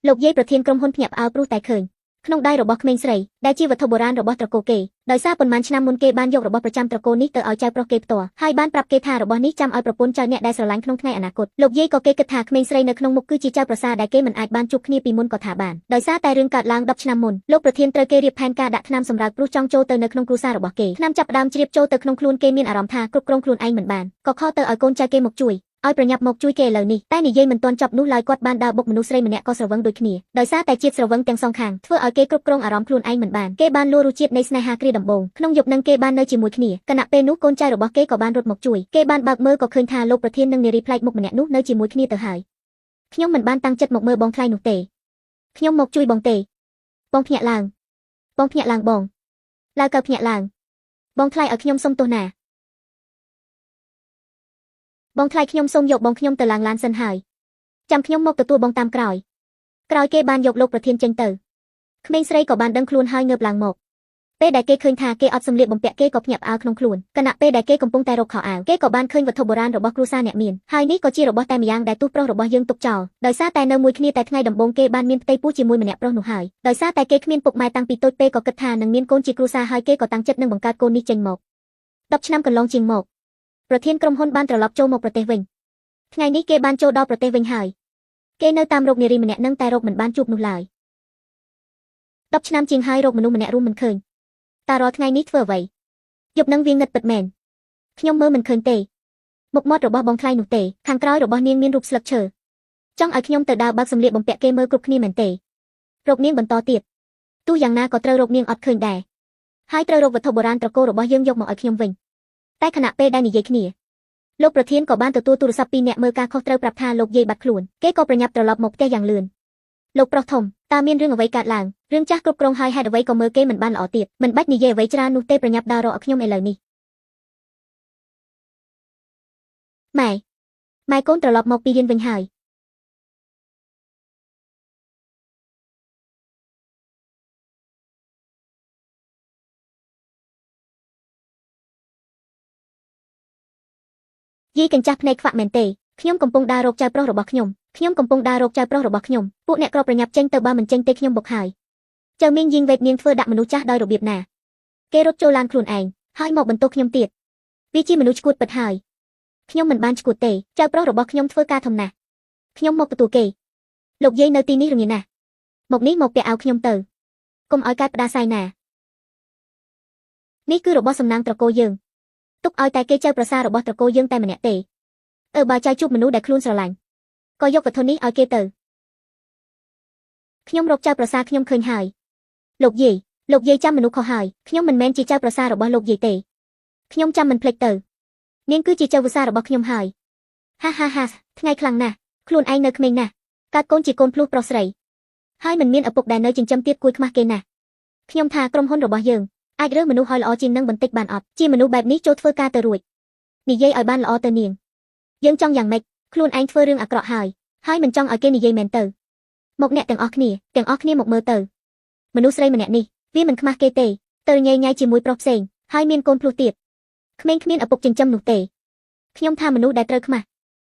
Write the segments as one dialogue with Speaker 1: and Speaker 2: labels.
Speaker 1: លោកយាយប្រធានក្រុមហ៊ុនភ្ញាក់ផ្អើលព្រោះតែឃើញក្នុងដៃរបស់ក្មេងស្រីដែលជាវត្ថុបុរាណរបស់ត្រកូលគេដោយសារប៉ុន្មានឆ្នាំមុនគេបានយករបស់ប្រចាំត្រកូលនេះទៅឲ្យចៅប្រុសគេផ្ទាល់ហើយបានប្រាប់គេថារបស់នេះចាំឲ្យប្រពន្ធចៅអ្នកដែលស្រឡាញ់ក្នុងថ្ងៃអនាគតលោកយាយក៏គេគិតថាក្មេងស្រីនៅក្នុងមុខគឺជាចៅប្រសារដែលគេមិនអាចបានជួបគ្នាពីមុនក៏ថាបានដោយសារតែរឿងកើតឡើង10ឆ្នាំមុនលោកប្រធានត្រូវគេរៀបផែនការដាក់ថ្នាំសម្រាប់ព្រោះចង់ចូលទៅនៅក្នុងគ្រួសាររបស់គេថ្នាំចាប់ផ្ដើមជ្រាបចូលទៅក្នុងខ្លួនគេមានអារម្មណ៍ថាគ្រប់គ្រងខ្លួនឯងមិនបានក៏ខកទៅឲ្យកូនចៅគេមកជួយឲ្យប្រញាប់មកជួយគេឥឡូវនេះតែនិយាយមិនទាន់ចប់នោះឡើយគាត់បានដើរបុកមនុស្សស្រីម្នាក់ក៏ស្រវឹងដូចគ្នាដោយសារតែជាតិស្រវឹងទាំងសងខាងធ្វើឲ្យគេគ្រប់គ្រងអារម្មណ៍ខ្លួនឯងមិនបានគេបានលួចរសជាតិនៃស្នេហាគ្រាដំបូងក្នុងយប់នឹងគេបាននៅជាមួយគ្នាគណៈពេលនោះកូនចៅរបស់គេក៏បានរត់មកជួយគេបានបើកមើលក៏ឃើញថាលោកប្រធាននិងនារីប្លែកមុខម្នាក់នោះនៅជាមួយគ្នាទៅហើយខ្ញុំមិនបានតាំងចិត្តមកមើលបងថ្លៃនោះទេខ្ញុំមកជួយបងទេបងភ្ញាក់ឡើងបងភ្ញាក់ឡើងបងឡើយកើភ្ញាក់ឡើងបងថ្លៃឲ្យខ្ញុំសុំទោសណាបងថ្លៃខ្ញុំសូមយកបងខ្ញុំទៅឡើងឡានសិនហើយចាំខ្ញុំមកទទួលបងតាមក្រោយគេបានយកលោកប្រធានចេញទៅក្មេងស្រីក៏បានដឹងខ្លួនហើយងើបឡើងមកពេលដែលគេឃើញថាគេអត់សម្លៀកបំពាក់គេក៏ភ្ញាក់ផ្អើលក្នុងខ្លួនគណៈពេលដែលគេកំពុងតែរកខោអាវគេក៏បានឃើញវត្ថុបុរាណរបស់គ្រួសារអ្នកមានហើយនេះក៏ជារបស់តែម្យ៉ាងដែលទូប្រុសរបស់យើងទុកចោលដោយសារតែនៅមួយគ្នាតែថ្ងៃដំបូងគេបានមានផ្ទៃពោះជាមួយម្នាក់ប្រុសនោះហើយដោយសារតែគេគ្មានពុកម៉ែតាំងពីតូចពេកក៏គិតថានឹងមានកូនជាគ្រួសារហើយគេក៏តាំងចិត្តនឹងបង្កើតកូននេះចេញមក10ឆ្នាំកន្លងជាងមកប្រធានក្រុមហ៊ុនបានត្រឡប់ចូលមកប្រទេសវិញថ្ងៃនេះគេបានចូលដល់ប្រទេសវិញហើយគេនៅតាមរកនារីម្នាក់នឹងតែរកមិនបានជួបនោះឡើយ10ឆ្នាំជាងហើយរកមនុស្សម្នាក់រួមមិនឃើញតើរាល់ថ្ងៃនេះធ្វើអ្វីយប់នឹងវាងឹតពិតមែនខ្ញុំមើលមិនឃើញទេមុខមាត់របស់បងថ្លៃនោះទេខាងក្រោយរបស់នាងមានរូបស្លឹកឈើចង់ឲ្យខ្ញុំទៅដើរបើកសម្លៀកបំពាក់គេមើលគ្រប់គ្នាមែនទេរកនាងបន្តទៀតទោះយ៉ាងណាក៏ត្រូវរកនាងអត់ឃើញដែរហើយត្រូវរកវត្ថុបុរាណត្រកូលរបស់យើងយកមកឲ្យខ្ញុំវិញតែខណៈពេលដែលនិយាយគ្នាលោកប្រធានក៏បានទទួលទូរស័ព្ទពីអ្នកមើលការខុសត្រូវប្រាប់ថាលោកយាយបាត់ខ្លួនគេក៏ប្រញាប់ត្រឡប់មកផ្ទះយ៉ាងលឿនលោកប្រុសធំតើមានរឿងអ្វីកើតឡើងរឿងចាស់គ្រប់គ្រងហើយហេតុអ្វីក៏មើលគេមិនបានល្អទៀតមិនបាច់និយាយអ្វីច្រើននោះទេប្រញាប់ដើររកឲ្យខ្ញុំឥឡូវនេះម៉ែកូនត្រឡប់មកពីរៀនវិញហើយយាយកញ្ចាស់ភ្នែកខ្វាក់មែនទេខ្ញុំកំពុងដើររកចៅប្រុសរបស់ខ្ញុំកំពុងដើររកចៅប្រុសរបស់ខ្ញុំពួកអ្នកក៏ប្រញាប់ចេញទៅបើមិនចេញទេខ្ញុំបុកហើយចៅមីងយីងវេតនាងធ្វើដាក់មនុស្សចាស់ដោយរបៀបណាគេរត់ចូលឡានខ្លួនឯងហើយមកបន្ទោសខ្ញុំទៀតវាជាមនុស្សឈួតពិតហើយខ្ញុំមិនបានឈួតទេចៅប្រុសរបស់ខ្ញុំធ្វើការធំណាស់ខ្ញុំមកទទួលគេលោកយាយនៅទីនេះរងាណាស់មកនេះមកពាក់អាវខ្ញុំទៅកុំឲ្យកើតផ្ដាសាយណានេះគឺរបស់សំណាងត្រកូលយើងទុកឲ្យតែគេចៅប្រសាររបស់ត្រកូលយើងតែម្នាក់ទេបើចៅជួបមនុស្សដែលខ្លួនស្រឡាញ់ក៏យកវត្ថុនេះឲ្យគេទៅខ្ញុំរកចៅប្រសារខ្ញុំឃើញហើយលោកយាយចាំមនុស្សខុសហើយខ្ញុំមិនមែនជាចៅប្រសាររបស់លោកយាយទេខ្ញុំចាំមិនភ្លេចទៅនាងគឺជាចៅវសារបស់ខ្ញុំហើយហាថ្ងៃខ្លាំងណាស់ខ្លួនឯងនៅក្មេងណាស់កើតកូនជាកូនភ្លោះប្រុសស្រីហើយមិនមានឪពុកដែលនៅចិញ្ចឹមទៀតគួយខ្មាស់គេណាស់ខ្ញុំថាក្រុមហ៊ុនរបស់យើងអាចរើសមនុស្សឲ្យល្អជាងនឹងបន្តិចបានអត់ជាមនុស្សបែបនេះចូលធ្វើការទៅរួចនិយាយឲ្យបានល្អទៅនាងយើងចង់យ៉ាងម៉េចខ្លួនឯងធ្វើរឿងអាក្រក់ហើយមិនចង់ឲ្យគេនិយាយមែនទៅមកអ្នកទាំងអស់គ្នាមកមើលទៅមនុស្សស្រីម្នាក់នេះវាមិនខ្មាស់គេទេទៅញ៉ៃជាមួយប្រុសផ្សេងហើយមានកូនភ្លោះទៀតក្មេងគ្មានឪពុកចិញ្ចឹមនោះទេខ្ញុំថាមនុស្សដែលត្រូវខ្មាស់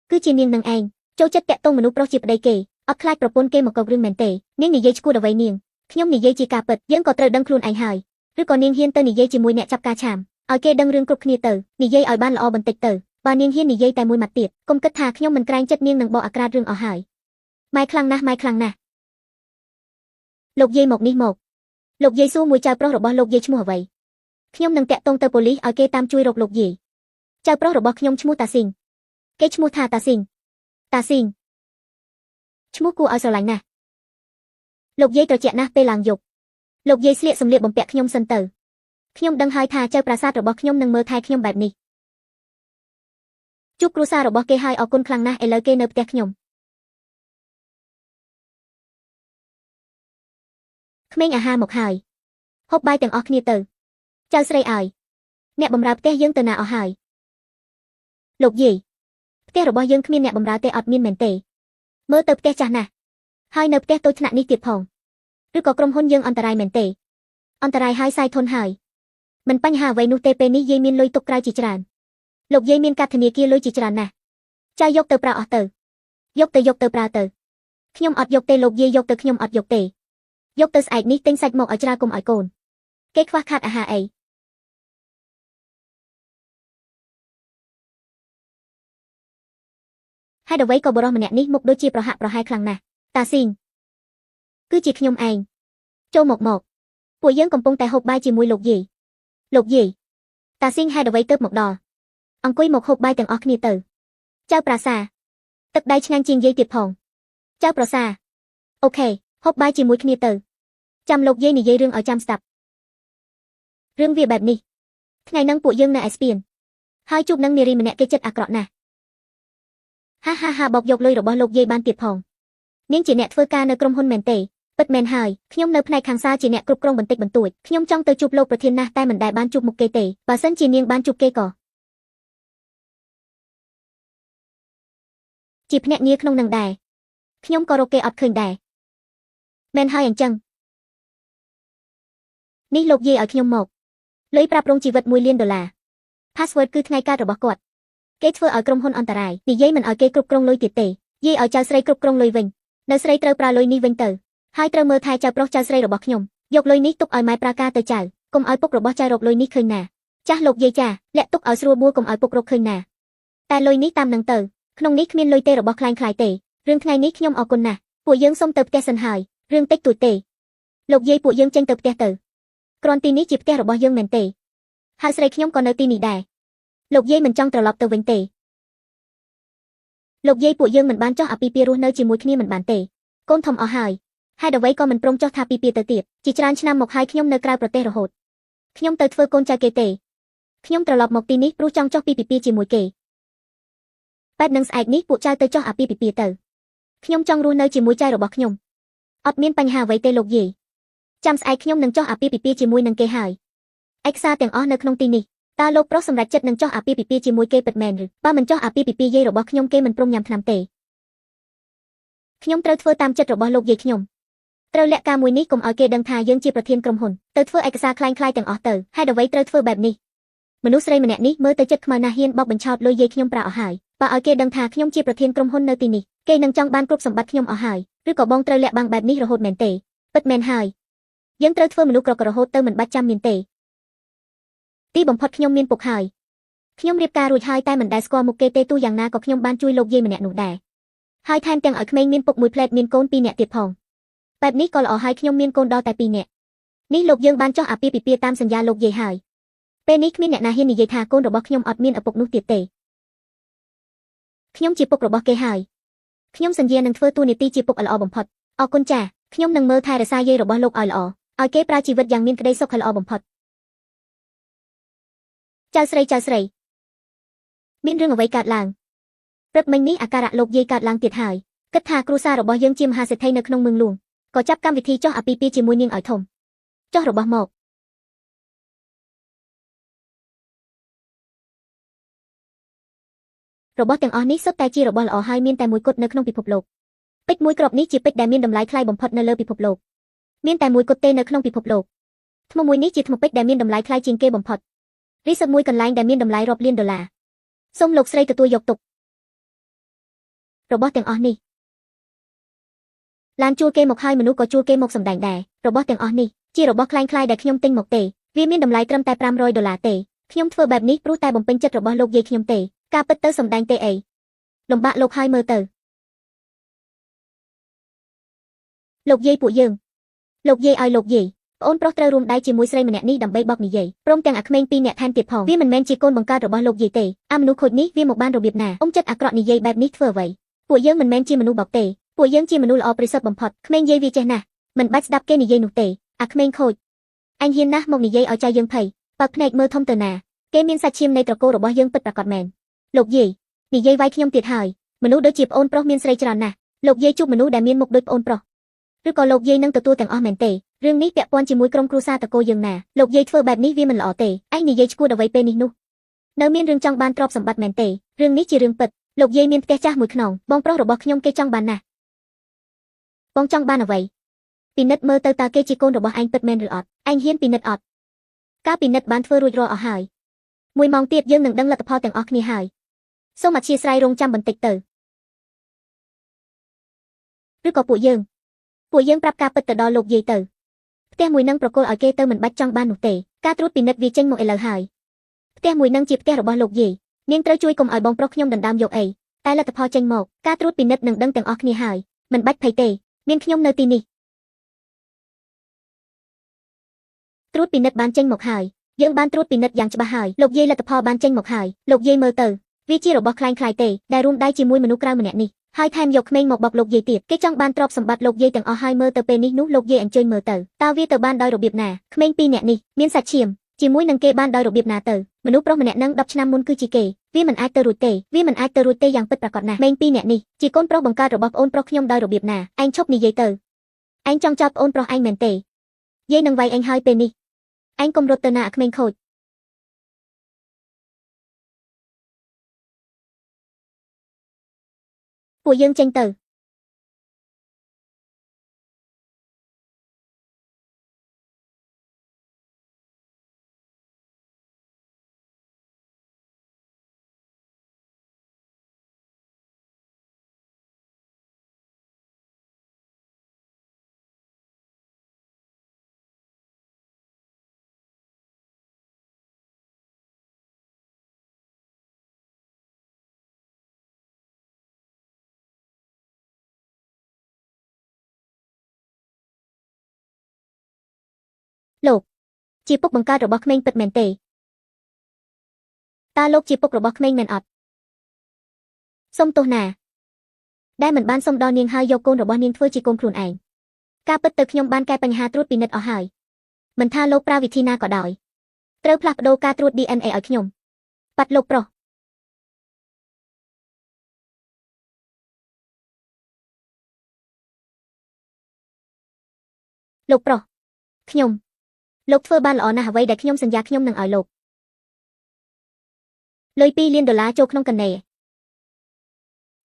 Speaker 1: គឺជានាងនឹងឯងចូលចិត្តតាក់ទងមនុស្សប្រុសជាប្តីគេអត់ខ្លាចប្រពន្ធគេមកកោករឿងមែនទេនាងនិយាយឈួតអ្វីនាងខ្ញុំនិយាយជាការពិតយើងក៏ត្រូវដឹងខ្លួនឯងហើយឬក៏នាងហ៊ានទៅនិយាយជាមួយអ្នកចាប់ការឆាមឲ្យគេដឹងរឿងគ្រប់គ្នាទៅនិយាយឲ្យបានល្អបន្តិចទៅបើនាងហ៊ាននិយាយតែមួយម៉ាត់ទៀតកុំគិតថាខ្ញុំមិនក្រែងចិត្តនាងនឹងបកអាក្រាតរឿងអស់ហើយម៉ែខ្លាំងណាស់លោកយាយមកនេះមកលោកយាយសួរមួយចៅប្រុសរបស់លោកយាយឈ្មោះអ្វីខ្ញុំនឹងតាក់ទងទៅប៉ូលីសឲ្យគេតាមជួយរកលោកយាយចៅប្រុសរបស់ខ្ញុំឈ្មោះតាស៊ីងគេឈ្មោះថាតាស៊ីងឈ្មោះគួរឲ្យស្រឡាញ់ណាស់លោកយាយត្រជាក់ណាស់ពេលឡើងយប់លោកយាយស្លៀកសម្លៀកបំពាក់ខ្ញុំសិនទៅខ្ញុំដឹងហើយថាចៅប្រាសាទរបស់ខ្ញុំនឹងមើលថែខ្ញុំបែបនេះជួបគ្រួសាររបស់គេហើយអរគុណខ្លាំងណាស់ឥឡូវគេនៅផ្ទះខ្ញុំក្មេងអាហារមកហើយហូបបាយទាំងអស់គ្នាទៅចៅស្រីអើយអ្នកបម្រើផ្ទះយើងទៅណាអស់ហើយលោកយាយផ្ទះរបស់យើងគ្មានអ្នកបម្រើទេអត់មានមែនទេមើលទៅផ្ទះចាស់ណាស់ហើយនៅផ្ទះតូចថ្នាក់នេះទៀតផងឬក៏ក្រុមហ៊ុនយើងអន្តរាយមែនទេអន្តរាយហើយសាយធនហើយមិនបញ្ហាអ្វីនោះទេពេលនេះយាយមានលុយទុកក្រៅជាច្រើនលោកយាយមានកាតធនាគារលុយជាច្រើនណាស់ចៅយកទៅប្រើអស់ទៅយកទៅប្រើទៅ ខ្ញុំអត់យកទេលោកយាយយកទៅខ្ញុំអត់យកទេយកទៅស្អែកនេះទិញសាច់មកឲ្យច្រើនកុំឲ្យកូនគេខ្វះខាតអាហារអីហេតុអ្វីក៏បរិសម្នាក់នេះមុខដូចជាប្រហាក់ប្រហែលខ្លាំងណាស់តាស៊ីងគឺជាខ្ញុំឯងចូលមកពួកយើងកំពុងតែហូបបាយជាមួយលោកយាយតាស៊ីងហេតុអ្វីទើបមកដល់អង្គុយមកហូបបាយទាំងអស់គ្នាទៅចៅប្រាសាទឹកដៃឆ្ងាញ់ជាងយាយទៀតផងចៅប្រសាអូខេហូបបាយជាមួយគ្នាទៅចាំលោកយាយនិយាយរឿងឲ្យចាំស្ដាប់រឿងវាបែបនេះថ្ងៃហ្នឹងពួកយើងនៅឯស្ពានហើយជួបនឹងនារីម្នាក់គេចិត្តអាក្រក់ណាស់ហាបោកយកលុយរបស់លោកយាយបានទៀតផងនាងជាអ្នកធ្វើការនៅក្រុមហ៊ុនមែនទេពិតមែនហើយខ្ញុំនៅផ្នែកខាងសារជាអ្នកគ្រប់គ្រងបន្តិចបន្តួចខ្ញុំចង់ទៅជួបលោកប្រធានណាស់តែមិនដែលបានជួបមុខគេទេបើសិនជានាងបានជួបគេក៏ជាភ្នាក់ងារក្នុងនឹងដែរខ្ញុំក៏រកគេអត់ឃើញដែរមែនហើយអញ្ចឹងនេះលោកយាយឲ្យខ្ញុំមកលុយប្រាប់រងជីវិត$1 លាន password គឺថ្ងៃកើតរបស់គាត់គេធ្វើឲ្យក្រុមហ៊ុនអន្តរាយនិយាយមិនឲ្យគេគ្រប់គ្រងលុយទៀតទេយាយឲ្យចៅស្រីគ្រប់គ្រងលុយវិញនៅស្រីត្រូវប្រើលុយនេះវិញទៅហើយត្រូវមើលថែចៅប្រុសចៅស្រីរបស់ខ្ញុំយកលុយនេះទុកឲ្យម៉ែប្រាការទៅចៅកុំឲ្យពុករបស់ចៅរកលុយនេះឃើញណាចាស់លោកយាយចាលាក់ទុកឲ្យស្រួលបួរកុំឲ្យពុករកឃើញណាតែលុយនេះតាមនឹងទៅក្នុងនេះគ្មានលុយទេរបស់ខ្លែងខ្លាយទេរឿងថ្ងៃនេះខ្ញុំអរគុណណាស់ពួកយើងសុំទៅផ្ទះសិនហើយរឿងតិចតួចទេលោកយាយពួកយើងចេញទៅផ្ទះទៅគ្រាន់ទីនេះជាផ្ទះរបស់យើងមែនទេហើយស្រីខ្ញុំក៏នៅទីនេះដែរលោកយាយមិនចង់ត្រឡប់ទៅវិញទេលោកយាយពួកយើងមិនបានចោះអាពីពីរស់នៅជាមួយគ្នាមិនបានទេកូនធំអស់ហើយហេតុអ្វីក៏មិនព្រមចោះថាពីពីទៅទៀតជាច្រើនឆ្នាំមកហើយខ្ញុំនៅក្រៅប្រទេសរហូតខ្ញុំទៅធ្វើកូនចៅគេទេខ្ញុំត្រឡប់មកទីនេះព្រោះចង់ចោះពីពីជាមួយគេបែបនឹងស្អែកនេះពួកចៅទៅចោះអាពីពីទៅខ្ញុំចង់រស់នៅជាមួយចៅរបស់ខ្ញុំអត់មានបញ្ហាអ្វីទេលោកយាយចាំស្អែកខ្ញុំនឹងចោះអាពីពីជាមួយនឹងគេហើយឯកសារទាំងអស់នៅក្នុងទីនេះតើលោកប្រុសសម្រាប់ចិត្តនឹងចោះអាពីពីជាមួយគេពិតមែនឬបើមិនចោះអាពីពីយាយរបស់ខ្ញុំគេមិនព្រមញ៉ាំថ្នាំទេខ្ញុំត្រូវធ្វើតាមចិត្តរបស់លោកយាយខ្ញុំត្រូវលាក់ការមួយនេះកុំឲ្យគេដឹងថាយើងជាប្រធានក្រុមហ៊ុនទៅធ្វើឯកសារคล้ายៗទាំងអស់ទៅហេតុអ្វីត្រូវធ្វើបែបនេះមនុស្សស្រីម្នាក់នេះមើលទៅចិត្តខ្មៅណាស់ហ៊ានបោកបញ្ឆោតលុយយាយខ្ញុំប្រាអស់ហើយបើឲ្យគេដឹងថាខ្ញុំជាប្រធានក្រុមហ៊ុននៅទីនេះគេនឹងចង់បានគ្រប់សម្បត្តិខ្ញុំអស់ហើយឬក៏បងត្រូវលាក់បាំងបែបនេះរហូតមែនទេពិតមែនហើយយើងត្រូវធ្វើមនុស្សក្រក្ររហូតទៅមិនបាច់ចាំមានទេទីបំផុតខ្ញុំមានពុកហើយខ្ញុំរៀបការរួចហើយតែមិនដែលស្គាល់មុខគេទេទោះយ៉ាងណាក៏ខ្ញុំបានជួយលោកយាយម្នាក់នោះដែរហើយថែមទាំងឲ្យក្មេងមានពុកមួយផ្លែតមានកូន2នាក់ទៀតផងបែបនេះក៏ល្អហើយខ្ញុំមានកូនដល់តែ2នាក់នេះលោកយើងបានចោះអាពាហ៍ពិពាហ៍តាមសញ្ញាលោកយាយហើយពេលនេះគ្មានអ្នកណាហ៊ាននិយាយថាកូនរបស់ខ្ញុំអត់មានឪពុកនោះទៀតទេខ្ញុំជាពុករបស់គេហើយខ្ញុំសន្យានឹងធ្វើតួនាទីជាពុកល្អបំផុតអរគុណចាខ្ញុំនឹងមើលថែរក្សាយាយរបស់លោកឲ្យល្អឲ្យគេប្រើជីវិតយ៉ាងមានក្តីសុខហើយល្អបំផុតចៅស្រីមានរឿងអ្វីកើតឡើងព្រឹកមិញនេះអាការៈលោកយាយកើតឡើងទៀតហើយគិតថាគ្រួសាររបស់យើងជាមហាសេដ្ឋីនៅក្នុងมืองលួងក៏ចាប់កម្មវិធីចោះអាពាហ៍ពិពាហ៍ជាមួយនាងឲ្យធំចោះរបស់មករបស់ទាំងអស់នេះសុទ្ធតែជារបស់ល្អហើយមានតែមួយគត់នៅក្នុងពិភពលោកពេជ្រមួយគ្រាប់នេះជាពេជ្រដែលមានតម្លៃថ្លៃបំផុតនៅលើពិភពលោកមានតែមួយគត់ទេនៅក្នុងពិភពលោកថ្មមួយនេះជាថ្មពេជ្រដែលមានតម្លៃថ្លៃជាងគេបំផុតរីសឹកមួយកន្លែងដែលមានតម្លៃរាប់លានដុល្លារសូមលោកស្រីទទួលយកទុករបស់ទាំងអស់នេះឡានជួលគេមកហើយមនុស្សក៏ជួលគេមកសម្ដែងដែររបស់ទាំងអស់នេះជារបស់คล้ายៗដែលខ្ញុំទិញមកទេវាមានតម្លៃត្រឹមតែ$500ទេខ្ញុំធ្វើបែបនេះព្រោះតែបំពេញចិត្តរបស់លោកយាយខ្ញុំទេការពិតទៅសម្ដែងទេអីលំបាកលោកហើយមើលទៅលោកយាយពួកយើងលោកយាយឲ្យលោកយាយប្អូនប្រុសត្រូវរួមដៃជាមួយស្រីម្នាក់នេះដើម្បីបោកនិយាយព្រមទាំងអាក្មេង2នាក់ថែមទៀតផងវាមិនមែនជាកូនបង្កើតរបស់លោកយាយទេអាមនុស្សខូចនេះវាមកបានរបៀបណាអ៊ំចិត្តអាក្រក់និយាយបែបនេះធ្វើអ្វីពួកយើងមិនមែនជាមនុស្សបោកទេពួកយើងជាមនុស្សល្អប្រសើរបំផុតក្មេងយាយវាចេះណាស់មិនបាច់ស្ដាប់គេនិយាយនោះទេអាក្មេងខូចអញហ៊ានណាស់មកនិយាយឲ្យចៅយើងភ័យបើភ្នែកមើលធំទៅណាគេមានសាច់ឈាមនៃត្រកូលរបស់យើងពិតប្រាកដមែនលោកយាយនិយាយវាយខ្ញុំទៀតហើយមនុស្សដូចជាប្អូនប្រុសមានស្រីច្រើនណាស់លោកយាយជួបមនុស្សដែលមានមុខដូចប្អូនប្រុសឬក៏លោកយាយនឹងទទួលទាំងអស់មែនទេរឿងនេះពាក់ព័ន្ធជាមួយក្រុមគ្រួសារតកូលយើងណាលោកយាយធ្វើបែបនេះវាមិនល្អទេឯងនិយាយឈួតអ្វីពេលនេះនោះនៅមានរឿងចង់បានទ្រព្យសម្បត្តិមែនទេរឿងនេះជារឿងពិតលោកយាយមានផ្ទះចាស់មួយខ្នងបងប្រុសរបស់ខ្ញុំគេចង់បានណាស់បងចង់បានអ្វីពិនិត្យមើលទៅតើគេជាកូនរបស់ឯងពិតមែនឬអត់ឯងហ៊ានពិនិត្យអត់ការពិនិត្យបានធ្វើរួចរាល់អស់ហើយ1 ម៉ោងទៀតយើងនឹងដឹងលទ្ធផលទាំងអស់គ្នាហើយសូមអធិស្ឋានរងចាំបន្តិចទៅ ឬក៏ពួកយើងប្រាប់ការពិតទៅដល់លោកយាយទៅផ្ទះមួយនឹងប្រគល់ឲ្យគេទៅមិនបាច់ចង់បាននោះទេការត្រួតពិនិត្យវាចេញមកឥឡូវហើយផ្ទះមួយនឹងជាផ្ទះរបស់លោកយាយនាងត្រូវជួយកុំឲ្យបងប្រុសខ្ញុំដណ្ដើមយកអីតែលទ្ធផលចេញមកការត្រួតពិនិត្យនឹងដឹងទាំងអស់គ្នាហើយមិនបាច់ភ័យទេមានខ្ញុំនៅទីនេះត្រួតពិនិត្យបានចេញមកហើយយើងបានត្រួតពិនិត្យយ៉ាងច្បាស់ហើយលោកយាយលទ្ធផលបានចេញមកហើយលោកយាយមើលទៅវាជារបស់คล้ายៗទេដែលរួមដៃជាមួយមនុស្សក្រៅម្នាក់នេះហើយថែមយកក្មេងមកបុកលោកយាយទៀតគេចង់បានទ្រព្យសម្បត្តិលោកយាយទាំងអស់ហើយមើលទៅពេលនេះនោះលោកយាយអញ្ជើញមើលទៅតើវាទៅបានដោយរបៀបណាក្មេងពីរនាក់នេះមានសាច់ឈាមជាមួយនឹងគេបានដោយរបៀបណាទៅមនុស្សប្រុសម្នាក់នឹង10ឆ្នាំមុនគឺជាគេវាមិនអាចទៅរួចទេយ៉ាងពិតប្រាកដណាស់ក្មេងពីរនាក់នេះជាកូនប្រុសបង្កើតរបស់ប្អូនប្រុសខ្ញុំដោយរបៀបណាឯងឈប់និយាយទៅឯងចង់ចោទប្អូនប្រុសឯងមែនទេយាយនឹងវាយឯងហើយពេលនេះឯងកុំរត់ទៅណាអាក្មេងខូចពួកយើងចេញទៅលោកជាពុកបង្កើតរបស់ក្មេងពិតមែនទេតើលោកជាពុករបស់ក្មេងមែនអត់សុំទោសណាដែលមិនបានសុំដល់នាងហើយយកកូនរបស់នាងធ្វើជាកូនខ្លួនឯងការពិតទៅខ្ញុំបានកែបញ្ហាត្រួតពិនិត្យអស់ហើយមិនថាលោកប្រើវិធីណាក៏ដោយត្រូវផ្លាស់ប្ដូរការត្រួត DNA ឲ្យខ្ញុំបាត់លោកប្រុសលោកប្រុសខ្ញុំលោកធ្វើបានល្អណាស់អ្វីដែលខ្ញុំសន្យាខ្ញុំនឹងឲ្យលោកលុយ$2 លានចូលក្នុងកណេ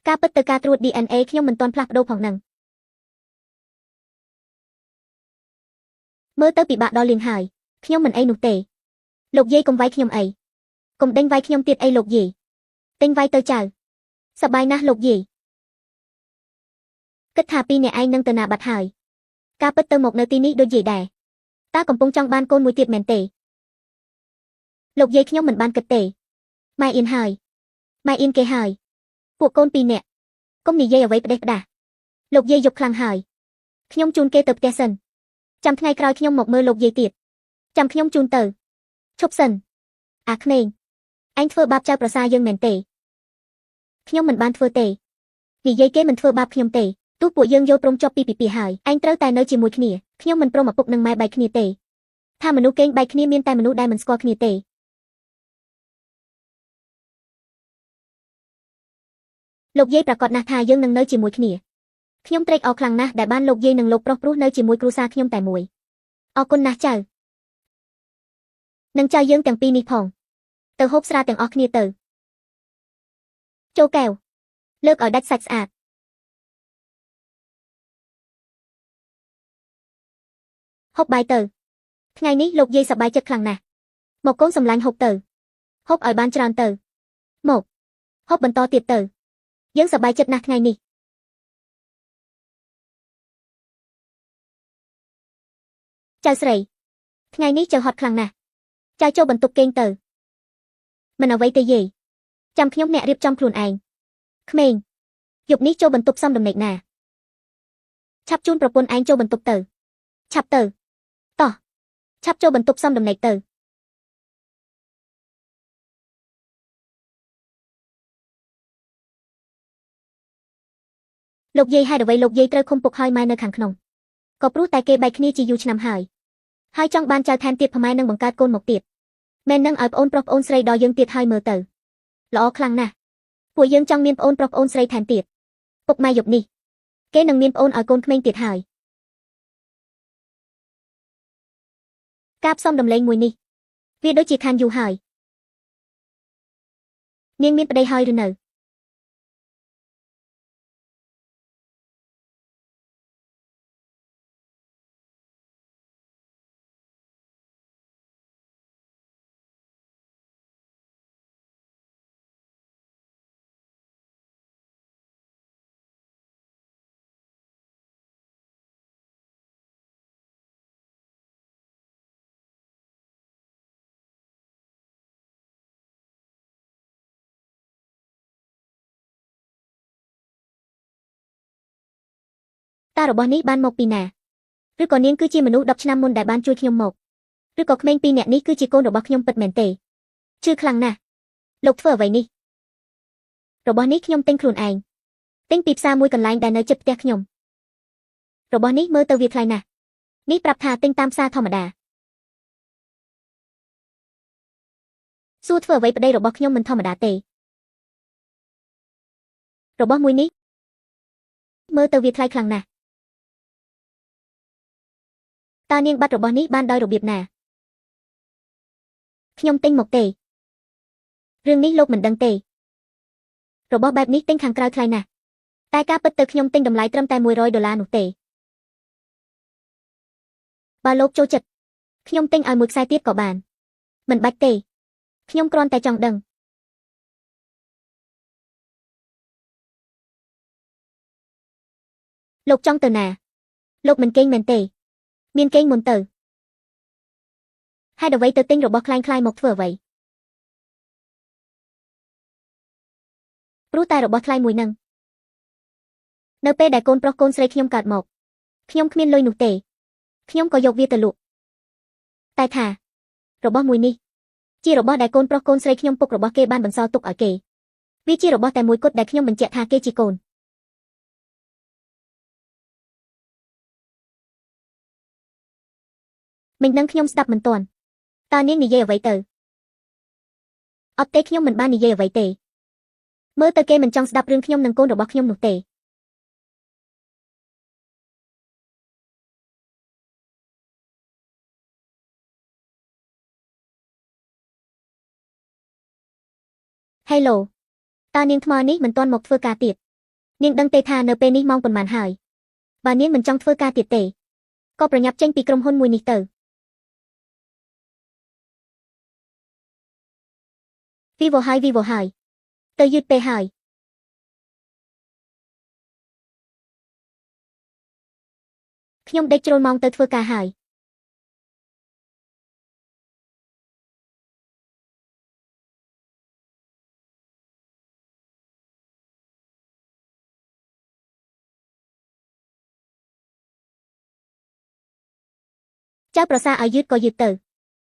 Speaker 1: ការពិតទៅការត្រួត DNA ខ្ញុំមិនទាន់ផ្លាស់ប្ដូរផងនឹងមើលទៅពិបាកដល់លៀងហើយខ្ញុំមិនអីនោះទេលោកយាយកុំវាយខ្ញុំអីកុំដេញវាយខ្ញុំទៀតអីលោកយាយដេញវាយទៅចៅសប្បាយណាស់លោកយាយគិតថាពីរអ្នកឯងនឹងទៅណាបាត់ហើយការពិតទៅមកនៅទីនេះដូចយាយដែរតើកំពុងចង់បានកូនមួយទៀតមែនទេលោកយាយខ្ញុំមិនបានគិតទេម៉ែអៀនហើយម៉ែអៀនគេហើយពួកកូនពីរនាក់កុំនិយាយអ្វីផ្ដេសផ្ដាសលោកយាយយកខ្លាំងហើយខ្ញុំជូនគេទៅផ្ទះសិនចាំថ្ងៃក្រោយខ្ញុំមកមើលលោកយាយទៀតចាំខ្ញុំជូនទៅឈប់សិនអាក្មេងឯងធ្វើបាបចៅប្រសារយើងមែនទេខ្ញុំមិនបានធ្វើទេនិយាយគេមិនធ្វើបាបខ្ញុំទេទោះពួកយើងយល់ព្រមចប់ពីពីហើយឯងត្រូវតែនៅជាមួយគ្នាខ្ញុំមិនព្រមឪពុកនិងម៉ែបែកគ្នាទេថាមនុស្សកេងបែកគ្នាមានតែមនុស្សដែលមិនស្គាល់គ្នាទេលោកយាយប្រកាសណាស់ថាយើងនឹងនៅជាមួយគ្នាខ្ញុំត្រេកអរខ្លាំងណាស់ដែលបានលោកយាយនិងលោកប្រុសព្រោះនៅជាមួយគ្រួសារខ្ញុំតែមួយអរគុណណាស់ចៅនិងចៅយើងទាំងពីរនេះផងទៅហូបស្រាទាំងអស់គ្នាទៅចូលកែវលើកឲ្យដាច់សាច់ស្អាតហូបបាយទៅថ្ងៃនេះលោកយាយសប្បាយចិត្តខ្លាំងណាស់មកកូនសម្លាញ់ហូបទៅហូបឲ្យបានច្រើនទៅមកហូបបន្តទៀតទៅយើងសប្បាយចិត្តណាស់ថ្ងៃនេះចៅស្រីថ្ងៃនេះចៅហត់ខ្លាំងណាស់ចៅចូលបន្ទប់គេងទៅមិនអ្វីទេយាយចាំខ្ញុំអ្នករៀបចំខ្លួនឯងក្មេងយប់នេះចូលបន្ទប់សំដំណេកណាឆាប់ជូនប្រពន្ធឯងចូលបន្ទប់ទៅឆាប់ទៅតោះឆាប់ចូលបន្ទប់សំដំណេកទៅលោកយាយហេតុអ្វីលោកយាយត្រូវឃុំពុកហើយម៉ែនៅខាងក្នុងក៏ព្រោះតែគេបែកគ្នាជាយូរឆ្នាំហើយចង់បានចៅថែមទៀតផ្មែនឹងបង្កើតកូនមកទៀតមែននឹងឲ្យប្អូនប្រុសប្អូនស្រីដល់យើងទៀតហើយមើលទៅល្អខ្លាំងណាស់ពួកយើងចង់មានប្អូនប្រុសប្អូនស្រីថែមទៀតពុកម៉ែយប់នេះគេនឹងមានប្អូនឲ្យកូនក្មេងទៀតហើយការផ្សំដំឡេងមួយនេះវាដូចជាខានយូរហើយនាងមានប្តីហើយឬនៅ តារបស់នេះបានមកពីណាឬក៏នាងគឺជាមនុស្ស10ឆ្នាំមុនដែលបានជួយខ្ញុំមកឬក៏ក្មេងពីរនាក់នេះគឺជាកូនរបស់ខ្ញុំពិតមែនទេជឿខ្លាំងណាស់លោកធ្វើអ្វីនេះរបស់នេះខ្ញុំទិញខ្លួនឯងទិញពីផ្សារមួយកន្លែងដែលនៅជិតផ្ទះខ្ញុំរបស់នេះមើលទៅវាថ្លៃណាស់នេះប្រាប់ថាទិញតាមផ្សារធម្មតាសួរធ្វើអ្វីប្តីរបស់ខ្ញុំមិនធម្មតាទេរបស់មួយនេះមើលទៅវាថ្លៃខ្លាំងណាស់តើនាងបាត់របស់នេះបានដោយរបៀបណាខ្ញុំទិញមកទេរឿងនេះលោកមិនដឹងទេរបស់បែបនេះទិញខាងក្រៅថ្លៃណាស់តែការពិតទៅខ្ញុំទិញតម្លៃត្រឹមតែ$100នោះទេបើលោកចូលចិត្តខ្ញុំទិញឲ្យមួយខ្សែទៀតក៏បានមិនបាច់ទេខ្ញុំគ្រាន់តែចង់ដឹងលោកចង់ទៅណាលោកមិនគេងមែនទេមានគេងមុនទៅហេតុអ្វីទៅទិញរបស់คล้ายៗមកធ្វើអ្វីព្រោះតែរបស់ថ្លៃមួយនឹងនៅពេលដែលកូនប្រុសកូនស្រីខ្ញុំកើតមកខ្ញុំគ្មានលុយនោះទេខ្ញុំក៏យកវាទៅលក់តែថារបស់មួយនេះជារបស់ដែលកូនប្រុសកូនស្រីខ្ញុំពុករបស់គេបានបន្សល់ទុកឲ្យគេវាជារបស់តែមួយគត់ដែលខ្ញុំបញ្ជាក់ថាគេជាកូនមិញនឹងខ្ញុំស្ដាប់មិនទាន់តើនាងនិយាយអ្វីទៅអត់ទេខ្ញុំមិនបាននិយាយអ្វីទេមើលទៅគេមិនចង់ស្ដាប់រឿងខ្ញុំនិងកូនរបស់ខ្ញុំនោះទេហេឡូតើនាងថ្មនេះមិនទាន់មកធ្វើការទៀតនាងដឹងទេថានៅពេលនេះម៉ោងប៉ុន្មានហើយបើនាងមិនចង់ធ្វើការទៀតទេក៏ប្រញាប់ចេញពីក្រុមហ៊ុនមួយនេះទៅVivoហើយទៅយឺតពេកហើយខ្ញុំដេកជ្រុលម៉ោងទៅធ្វើការហើយចៅប្រសាឲ្យយឺតក៏យឺតទៅ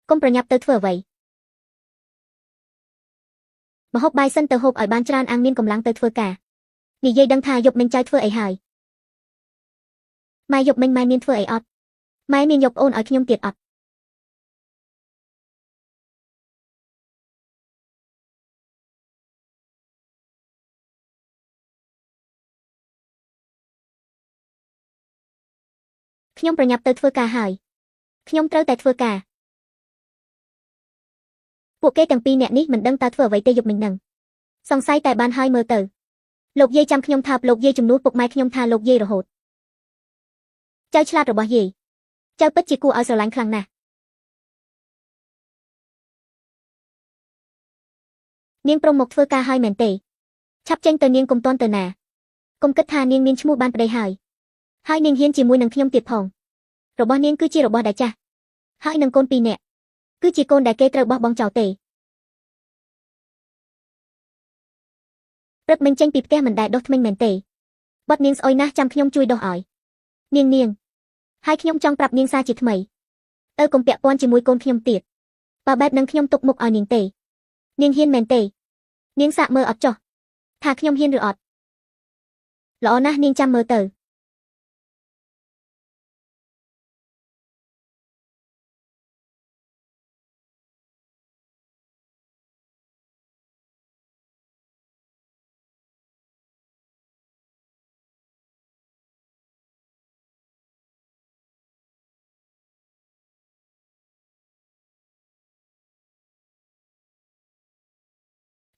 Speaker 1: កុំប្រញាប់ទៅធ្វើអ្វីម្ហូបបាយសិនទៅហូបឲ្យបានច្រើនអាងមានកម្លាំងទៅធ្វើការនិយាយដឹងថាយប់មិញចៅធ្វើអីហើយម៉ែយប់មិញម៉ែមានធ្វើអីអត់ម៉ែមានយកប្អូនឲ្យខ្ញុំទៀតអត់ខ្ញុំប្រញាប់ទៅធ្វើការហើយខ្ញុំត្រូវតែធ្វើការពួកគេទាំងពីរនាក់នេះមិនដឹងតើធ្វើអ្វីទេយប់មិញហ្នឹងសង្ស័យតែបានហើយមើលទៅលោកយាយចាំខ្ញុំថាលោកយាយជំនួសពុកម៉ែខ្ញុំថាលោកយាយរហូតចៅឆ្លាតរបស់យាយចៅពិតជាគួរឲ្យស្រឡាញ់ខ្លាំងណាស់នាងព្រមមកធ្វើការហើយមែនទេឆាប់ចេញទៅនាងកុំទាន់ទៅណាកុំគិតថានាងមានឈ្មោះបានប្តីហើយនាងហ៊ានជាមួយនឹងខ្ញុំទៀតផងរបស់នាងគឺជារបស់ដែលចាស់ហើយនឹងកូនពីរនាក់គឺជាកូនដែលគេត្រូវបោះបង់ចោលទេព្រឹកមិញចេញពីផ្ទះមិនដែលដុសធ្មេញមែនទេបត់នាងស្អុយណាស់ចាំខ្ញុំជួយដុសឲ្យនាងហើយខ្ញុំចង់ប្រាប់នាងសារជាថ្មីទៅកុំពាក់ព័ន្ធជាមួយកូនខ្ញុំទៀតបើបែបនឹងខ្ញុំទុកមុខឲ្យនាងទេនាងហ៊ានមែនទេនាងសាកមើលអត់ចុះថាខ្ញុំហ៊ានឬអត់ល្អណាស់នាងចាំមើលទៅ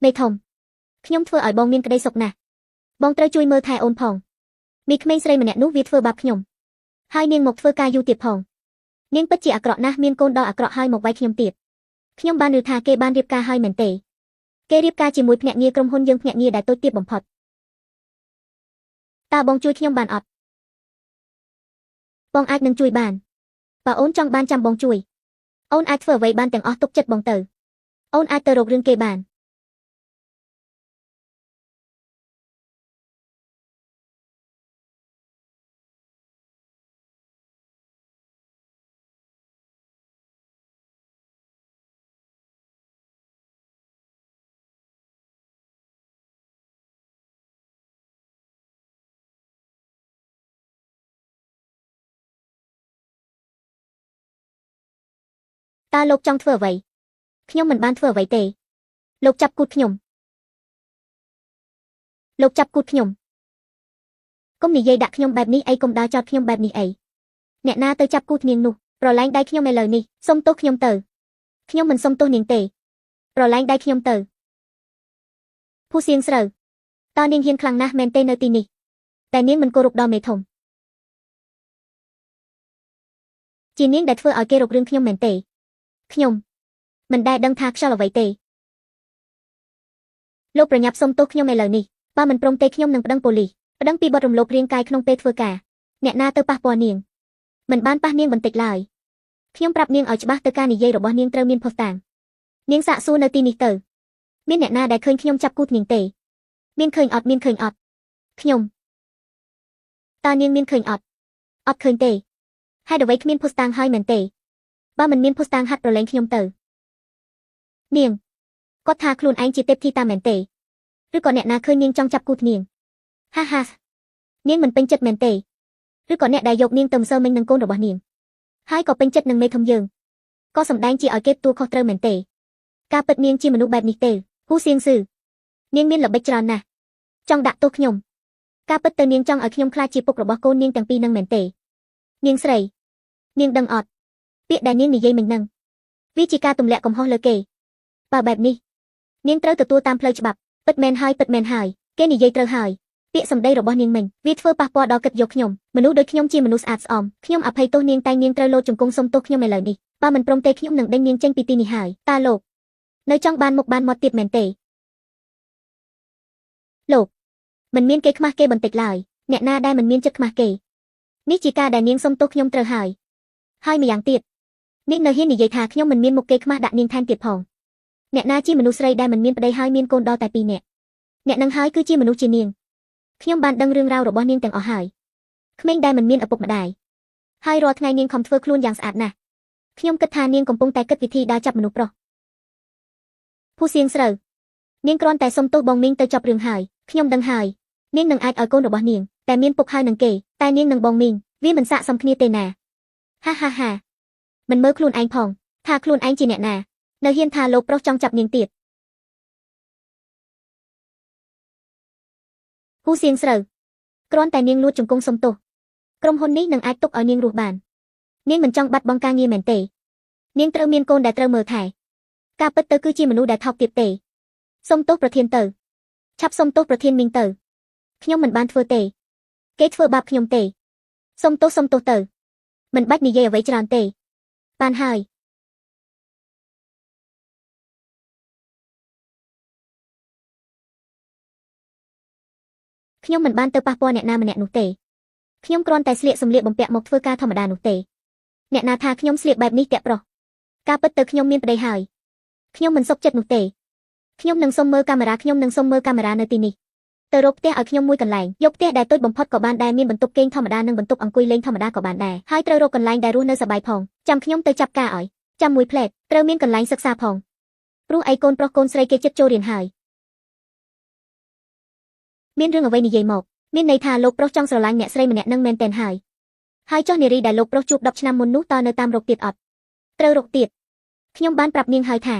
Speaker 1: មេធំខ្ញុំធ្វើឲ្យបងមានក្តីសុខណាស់បងត្រូវជួយមើលថែអូនផងមីក្មេងស្រីម្នាក់នោះវាធ្វើបាបខ្ញុំហើយនាងមកធ្វើការយូរទៀតផងនាងពិតជាអាក្រក់ណាស់មានកូនដ៏អាក្រក់ហើយមកវាយខ្ញុំទៀតខ្ញុំបានឮថាគេបានរៀបការហើយមែនទេគេរៀបការជាមួយភ្នាក់ងារក្រុមហ៊ុនយើងភ្នាក់ងារដែលតូចទាបបំផុតតើបងជួយខ្ញុំបានអត់បងអាចនឹងជួយបានបើអូនចង់បានចាំបងជួយអូនអាចធ្វើអ្វីបានទាំងអស់ទុកចិត្តបងទៅអូនអាចទៅរករឿងគេបាន តើលោកចង់ធ្វើអ្វីខ្ញុំមិនបានធ្វើអ្វីទេលោកចាប់គូតខ្ញុំលោកចាប់គូតខ្ញុំកុំនិយាយដាក់ខ្ញុំបែបនេះអីកុំដើរចោទខ្ញុំបែបនេះអីអ្នកណាទៅចាប់គូតនាងនោះប្រឡែងដៃខ្ញុំឥឡូវនេះសុំទោសខ្ញុំទៅខ្ញុំមិនសុំទោសនាងទេប្រឡែងដៃខ្ញុំទៅភូសៀងស្រូវតើនាងហ៊ានខ្លាំងណាស់មែនទេនៅទីនេះតែនាងមិនគោរពដល់មេធំជានាងដែលធ្វើឲ្យគេរករឿងខ្ញុំមែនទេខ្ញុំមិនដែលដឹងថាខ្យល់អ្វីទេលោកប្រញាប់សុំទោសខ្ញុំឥឡូវនេះបើមិនព្រមទេខ្ញុំនឹងប្តឹងប៉ូលីសប្តឹងពីបទរំលោភរាងកាយក្នុងពេលធ្វើការអ្នកណាទៅប៉ះពាល់នាងមិនបានប៉ះនាងបន្តិចឡើយខ្ញុំប្រាប់នាងឲ្យច្បាស់ទៅការនិយាយរបស់នាងត្រូវមានភស្តុតាងនាងសាកសួរនៅទីនេះទៅមានអ្នកណាដែលឃើញខ្ញុំចាប់គូតនាងទេមានឃើញអត់ខ្ញុំតើនាងមានឃើញអត់ឃើញទេហេតុអ្វីគ្មានភស្តុតាងហើយមែនទេបើមិនមានភស្តុតាងហាត់ប្រឡែងខ្ញុំទៅនាងគាត់ថាខ្លួនឯងជាទេពធីតាមែនទេឬក៏អ្នកណាឃើញនាងចង់ចាប់គូតនាងហាហានាងមិនពេញចិត្តមែនទេឬក៏អ្នកដែលយកនាងទៅម្សិលមិញនឹងកូនរបស់នាងហើយក៏ពេញចិត្តនឹងមេធំយើងក៏សម្ដែងជាឲ្យគេទទួលខុសត្រូវមែនទេការពិតនាងជាមនុស្សបែបនេះទេហ៊ូសៀងស៊ឺនាងមានល្បិចច្រើនណាស់ចង់ដាក់ទោសខ្ញុំការពិតទៅនាងចង់ឲ្យខ្ញុំខ្លាចជាពុករបស់កូននាងទាំងពីរនឹងមែនទេនាងស្រីនាងដឹងអត់ពាក្យដែលនាងនិយាយមិញហ្នឹងវាជាការទម្លាក់កំហុសលើគេបើបែបនេះនាងត្រូវទទួលតាមផ្លូវច្បាប់ពិតមែនហើយគេនិយាយត្រូវហើយពាក្យសម្ដីរបស់នាងមិញវាធ្វើប៉ះពាល់ដល់កិត្តិយសខ្ញុំមនុស្សដូចខ្ញុំជាមនុស្សស្អាតស្អំខ្ញុំអភ័យទោសនាងតែនាងត្រូវលោតជង្គង់សុំទោសខ្ញុំឥឡូវនេះបើមិនព្រមទេខ្ញុំនឹងដេញនាងចេញពីទីនេះហើយតើលោកនៅចង់បានមុខបានមាត់ទៀតមែនទេលោកមិនមានគេខ្មាស់គេបន្តិចឡើយអ្នកណាដែលមិនមានចិត្តខ្មាស់គេនេះជាការដែលនាងសុំទោសខ្ញុំត្រូវហើយម្យ៉ាងទៀតនាងនៅហ៊ាននិយាយថាខ្ញុំមិនមានមុខគេខ្មាស់ដាក់នាងថែមទៀតផងអ្នកណាជាមនុស្សស្រីដែលមិនមានប្តីហើយមានកូនដល់តែ2នាក់អ្នកនឹងហើយគឺជាមនុស្សជានាងខ្ញុំបានដឹងរឿងរ៉ាវរបស់នាងទាំងអស់ហើយក្មេងដែលមិនមានឪពុកម្ដាយហើយរាល់ថ្ងៃនាងខំធ្វើខ្លួនយ៉ាងស្អាតណាស់ខ្ញុំគិតថានាងកំពុងតែគិតវិធីដើរចាប់មនុស្សប្រុសភូសៀងស្រូវនាងគ្រាន់តែសុំទោសបងមីងទៅចប់រឿងហើយខ្ញុំដឹងហើយនាងនឹងអាចឲ្យកូនរបស់នាងតែមានពុកហើយនឹងគេតែនាងនឹងបងមីងវាមិនស័ក្តិសមគ្នាទេណាហាមិនមើលខ្លួនឯងផងថាខ្លួនឯងជាអ្នកណានៅហ៊ានថាលោកប្រុសចង់ចាប់នាងទៀតហ៊ូសៀងស្រូវគ្រាន់តែនាងលួចជង្គង់សុំទោសក្រុមហ៊ុននេះនឹងអាចទុកឲ្យនាងរស់បាននាងមិនចង់បាត់បង់ការងារមែនទេនាងត្រូវមានកូនដែលត្រូវមើលថែការពិតទៅគឺជាមនុស្សដែលថោកទាបទេសុំទោសប្រធានទៅឆាប់សុំទោសប្រធានមីងទៅខ្ញុំមិនបានធ្វើទេគេធ្វើបាបខ្ញុំទេសុំទោសទៅមិនបាច់និយាយអ្វីច្រើនទេបានហើយខ្ញុំមិនបានទៅប៉ះពាល់អ្នកណាម្នាក់នោះទេខ្ញុំគ្រាន់តែស្លៀកសម្លៀកបំពាក់មកធ្វើការធម្មតានោះទេអ្នកណាថាខ្ញុំស្លៀកបែបនេះតាក់ប្រុសការពិតទៅខ្ញុំមានប្តីហើយខ្ញុំមិនសុខចិត្តនោះទេខ្ញុំនឹងសុំមើលកាមេរ៉ានៅទីនេះទៅរកផ្ទះឲ្យខ្ញុំមួយកន្លែងយកផ្ទះដែលតូចបំផុតក៏បានដែរមានបន្ទប់គេងធម្មតានិងបន្ទប់អង្គុយលេងធម្មតាក៏បានដែរហើយត្រូវរកកន្លែងដែលរស់នៅសប្បាយផងចាំខ្ញុំទៅចាប់ការឲ្យចាំមួយផ្លែតត្រូវមានកន្លែងសិក្សាផងព្រោះឯកូនប្រុសកូនស្រីគេចិត្តចូលរៀនហើយមានរឿងអ្វីនិយាយមកមានន័យថាលោកប្រុសចង់ស្រឡាញ់អ្នកស្រីម្នាក់នឹងមែនទែនហើយចុះនារីដែលលោកប្រុសជួប10ឆ្នាំមុននោះតើនៅតាមរកទៀតអត់ត្រូវរកទៀតខ្ញុំបានប្រាប់នាងហើយថា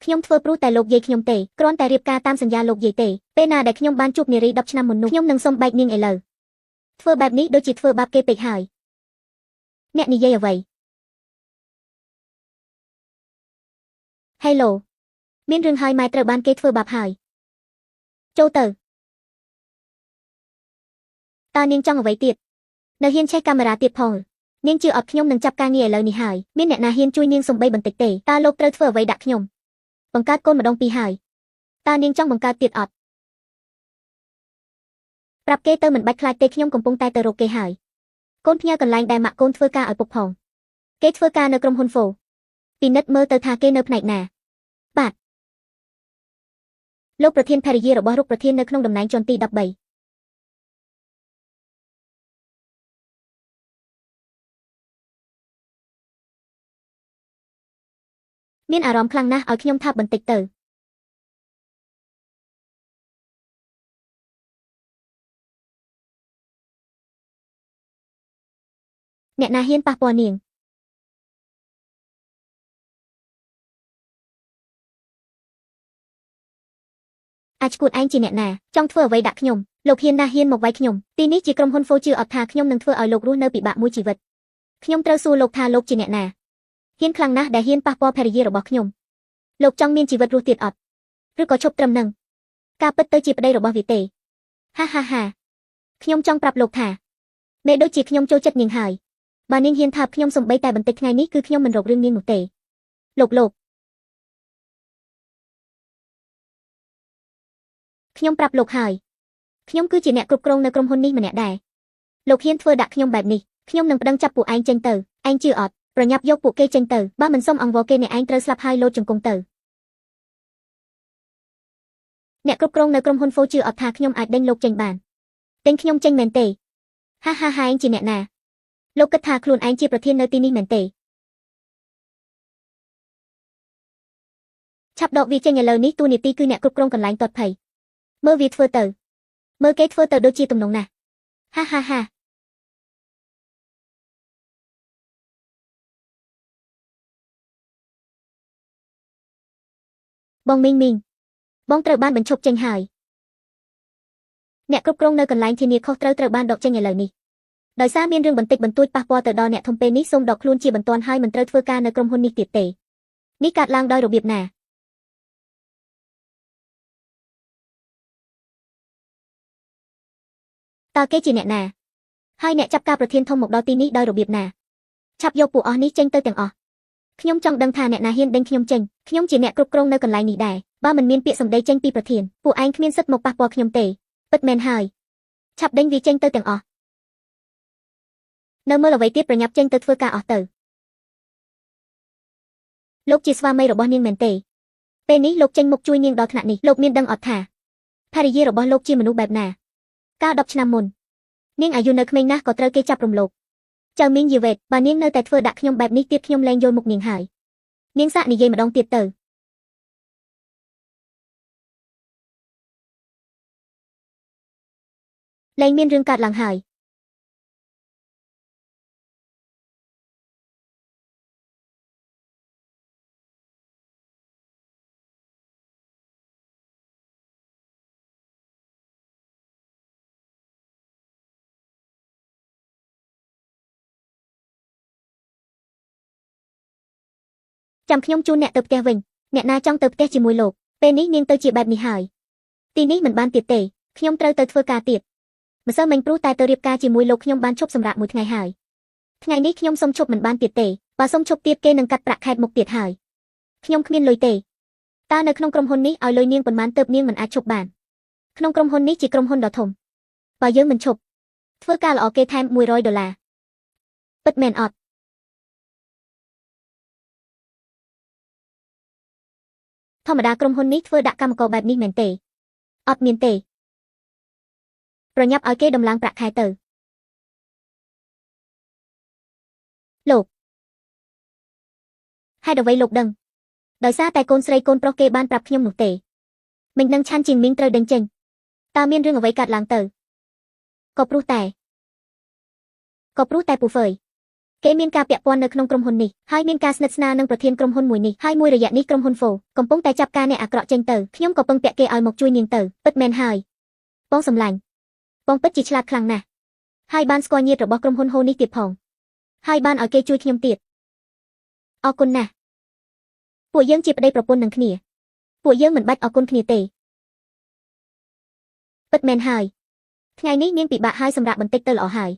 Speaker 1: ខ្ញុំធ្វើព្រោះតែលោកយាយខ្ញុំទេគ្រាន់តែរៀបការតាមសញ្ញាលោកយាយទេពេលណាដែលខ្ញុំបានជួបនារី10ឆ្នាំមុននោះខ្ញុំនឹងសុំបែកនាងឥឡូវធ្វើបែបនេះដូចជាធ្វើបាបគេពេកហើយអ្នកនិយាយអ្វីហេឡូមានរឿងហើយម៉ែត្រូវបានគេធ្វើបាបហើយចូលទៅតើនាងចង់អ្វីទៀតនៅហ៊ានឆេះកាមេរ៉ាទៀតផងនាងជឿអត់ខ្ញុំនឹងចាប់ការងារឥឡូវនេះហើយមានអ្នកណាហ៊ានជួយនាងសំបីបន្តិចទេតើលោកត្រូវធ្វើអ្វីដាក់ខ្ញុំបង្កើតកូនម្ដងពីរហើយតើនាងចង់បង្កើតទៀតអត់ប្រាប់គេទៅមិនបាច់ខ្លាចទេខ្ញុំកំពុងតែទៅរកគេហើយកូនផ្ញើកន្លែងដែលម៉ាក់កូនធ្វើការឲ្យពុកផងគេធ្វើការនៅក្រុមហ៊ុនហ្វូពិនិត្យមើលទៅថាគេនៅផ្នែកណាបាទលោកប្រធានភរិយារបស់លោកប្រធាននៅក្នុងតំណែងជាន់ទី13មានអារម្មណ៍ខ្លាំងណាស់ឲ្យខ្ញុំថាប់បន្តិចទៅអ្នកណាហ៊ានប៉ះពាល់នាង អាចឈួតឯងជាអ្នកណាចង់ធ្វើអ្វីដាក់ខ្ញុំលោកហ៊ានណាស់ហ៊ានមកវាយខ្ញុំទីនេះជាក្រុមហ៊ុន Fortune អត់ថាខ្ញុំនឹងធ្វើឲ្យលោករស់នៅពិបាកមួយជីវិតខ្ញុំត្រូវសួរលោកថាលោកជាអ្នកណាហ៊ានខ្លាំងណាស់ដែលហ៊ានប៉ះពាល់ភរិយារបស់ខ្ញុំលោកចង់មានជីវិតរស់ទៀតអត់ឬក៏ឈប់ត្រឹមនឹងការពិតទៅជាប្តីរបស់វាទេហាហាហាខ្ញុំចង់ប្រាប់លោកថាមេដូចជាខ្ញុំចូលចិត្តនាងហើយបើនាងហ៊ានថាខ្ញុំសំបីតែបន្តិចថ្ងៃនេះគឺខ្ញុំមិនរករឿងនាងនោះទេលោកខ្ញុំប្រាប់លោកហើយខ្ញុំគឺជាអ្នកគ្រប់គ្រងនៅក្រុមហ៊ុននេះម្នាក់ដែរលោកហ៊ានធ្វើដាក់ខ្ញុំបែបនេះខ្ញុំនឹងប្តឹងចាប់ពួកឯងចេញទៅឯងជឿអត់ប្រញាប់យកពួកគេចេញទៅបើមិនសុំអង្វរគេអ្នកឯងត្រូវស្លាប់ហើយលោតជង្គង់ទៅអ្នកគ្រប់គ្រងនៅក្រុមហ៊ុន Fortune អត់ថាខ្ញុំអាចដេញលោកចេញបានដេញខ្ញុំចេញមែនទេហាហាហាឯងជាអ្នកណាលោកគិតថាខ្លួនឯងជាប្រធាននៅទីនេះមែនទេឆាប់ដកវាចេញឥឡូវនេះតួនាទីគឺអ្នកគ្រប់គ្រងកន្លែងទាត់ភ័យមើលវាធ្វើទៅមើលគេធ្វើទៅដូចជាទំនងណាស់ហាហាហាបងមីងបងត្រូវបានបញ្ឈប់ចេញហើយអ្នកគ្រប់គ្រងនៅកន្លែងធានាខុសត្រូវបានដកចេញឥឡូវនេះដោយសារមានរឿងបន្តិចបន្តួចប៉ះពាល់ទៅដល់អ្នកធំពេលនេះសូមដកខ្លួនជាបន្ទាន់ហើយមិនត្រូវធ្វើការនៅក្រុមហ៊ុននេះទៀតទេនេះកើតឡើងដោយរបៀបណាតើគេជាអ្នកណាហើយអ្នកចាប់ការប្រធានធំមកដល់ទីនេះដោយរបៀបណាឆាប់យកពួកអស់នេះចេញទៅទាំងអស់ខ្ញុំចង់ដឹងថាអ្នកណាហ៊ានដេញខ្ញុំចេញខ្ញុំជាអ្នកគ្រប់គ្រងនៅកន្លែងនេះដែរបើមិនមានពាក្យសម្ដីចេញពីប្រធានពួកឯងគ្មានសិទ្ធិមកប៉ះពាល់ខ្ញុំទេពិតមែនហើយឆាប់ដេញវាចេញទៅទាំងអស់នៅមើលអ្វីទៀតប្រញាប់ចេញទៅធ្វើការអស់ទៅលោកជាស្វាមីរបស់នាងមែនទេពេលនេះលោកចេញមុខជួយនាងដល់ថ្នាក់នេះលោកមានដឹងអត់ថាភរិយារបស់លោកជាមនុស្សបែបណាកាល10ឆ្នាំមុននាងអាយុនៅក្មេងណាស់ក៏ត្រូវគេចាប់រំលោភចៅមីងយីវេតបើនាងនៅតែធ្វើដាក់ខ្ញុំបែបនេះទៀតខ្ញុំលែងយល់មុខនាងហើយនាងសាកនិយាយម្ដងទៀតទៅលែងមានរឿងកើតឡើងហើយចាំខ្ញុំជូនអ្នកទៅផ្ទះវិញអ្នកណាចង់ទៅផ្ទះជាមួយលោកពេលនេះនាងទៅជាបែបនេះហើយទីនេះមិនបានទៀតទេខ្ញុំត្រូវទៅធ្វើការទៀតម្សិលមិញព្រោះតែទៅរៀបការជាមួយលោកខ្ញុំបានឈប់សម្រាកមួយថ្ងៃហើយថ្ងៃនេះខ្ញុំសុំឈប់មិនបានទៀតទេបើសុំឈប់ទៀតគេនឹងកាត់ប្រាក់ខែមុខទៀតហើយខ្ញុំគ្មានលុយទេតើនៅក្នុងក្រុមហ៊ុននេះឲ្យលុយនាងប៉ុន្មានទៅនាងមិនអាចឈប់បានក្នុងក្រុមហ៊ុននេះជាក្រុមហ៊ុនដ៏ធំបើយើងមិនឈប់ធ្វើការល្អគេថែម$100ពិតមែនអត់ធម្មតាក្រុមហ៊ុននេះធ្វើដាក់កម្មករបែបនេះមែនទេអត់មានទេប្រញាប់ឲ្យគេដំឡើងប្រាក់ខែទៅលោកហេតុអ្វីលោកដឹងដោយសារតែកូនស្រីកូនប្រុសគេបានប្រាប់ខ្ញុំនោះទេមិញនឹងឆាន់ជីងមីងត្រូវដេញចេញតើមានរឿងអ្វីកើតឡើងទៅក៏ព្រោះតែពូហ្វឺយគេមានការពាក់ព័ន្ធនៅក្នុងក្រុមហ៊ុននេះហើយមានការស្និទ្ធស្នាលនឹងប្រធានក្រុមហ៊ុនមួយនេះហើយមួយរយៈនេះក្រុមហ៊ុន Fo កំពុងតែចាប់ការអ្នកអាក្រក់ចេញទៅខ្ញុំក៏ពឹងពាក់គេឲ្យមកជួយនាងទៅពិតមែនហើយបងសម្លាញ់បងពិតជាឆ្លាតខ្លាំងណាស់ហើយបានស្គាល់ញាតិរបស់ក្រុមហ៊ុន Ho នេះទៀតផងហើយបានឲ្យគេជួយខ្ញុំទៀតអរគុណណាស់ពួកយើងជាប្តីប្រពន្ធនឹងគ្នាពួកយើងមិនបាច់អរគុណគ្នាទេពិតមែនហើយថ្ងៃនេះនាងពិបាកហើយសម្រាប់បន្តិចទៅល្អហើយ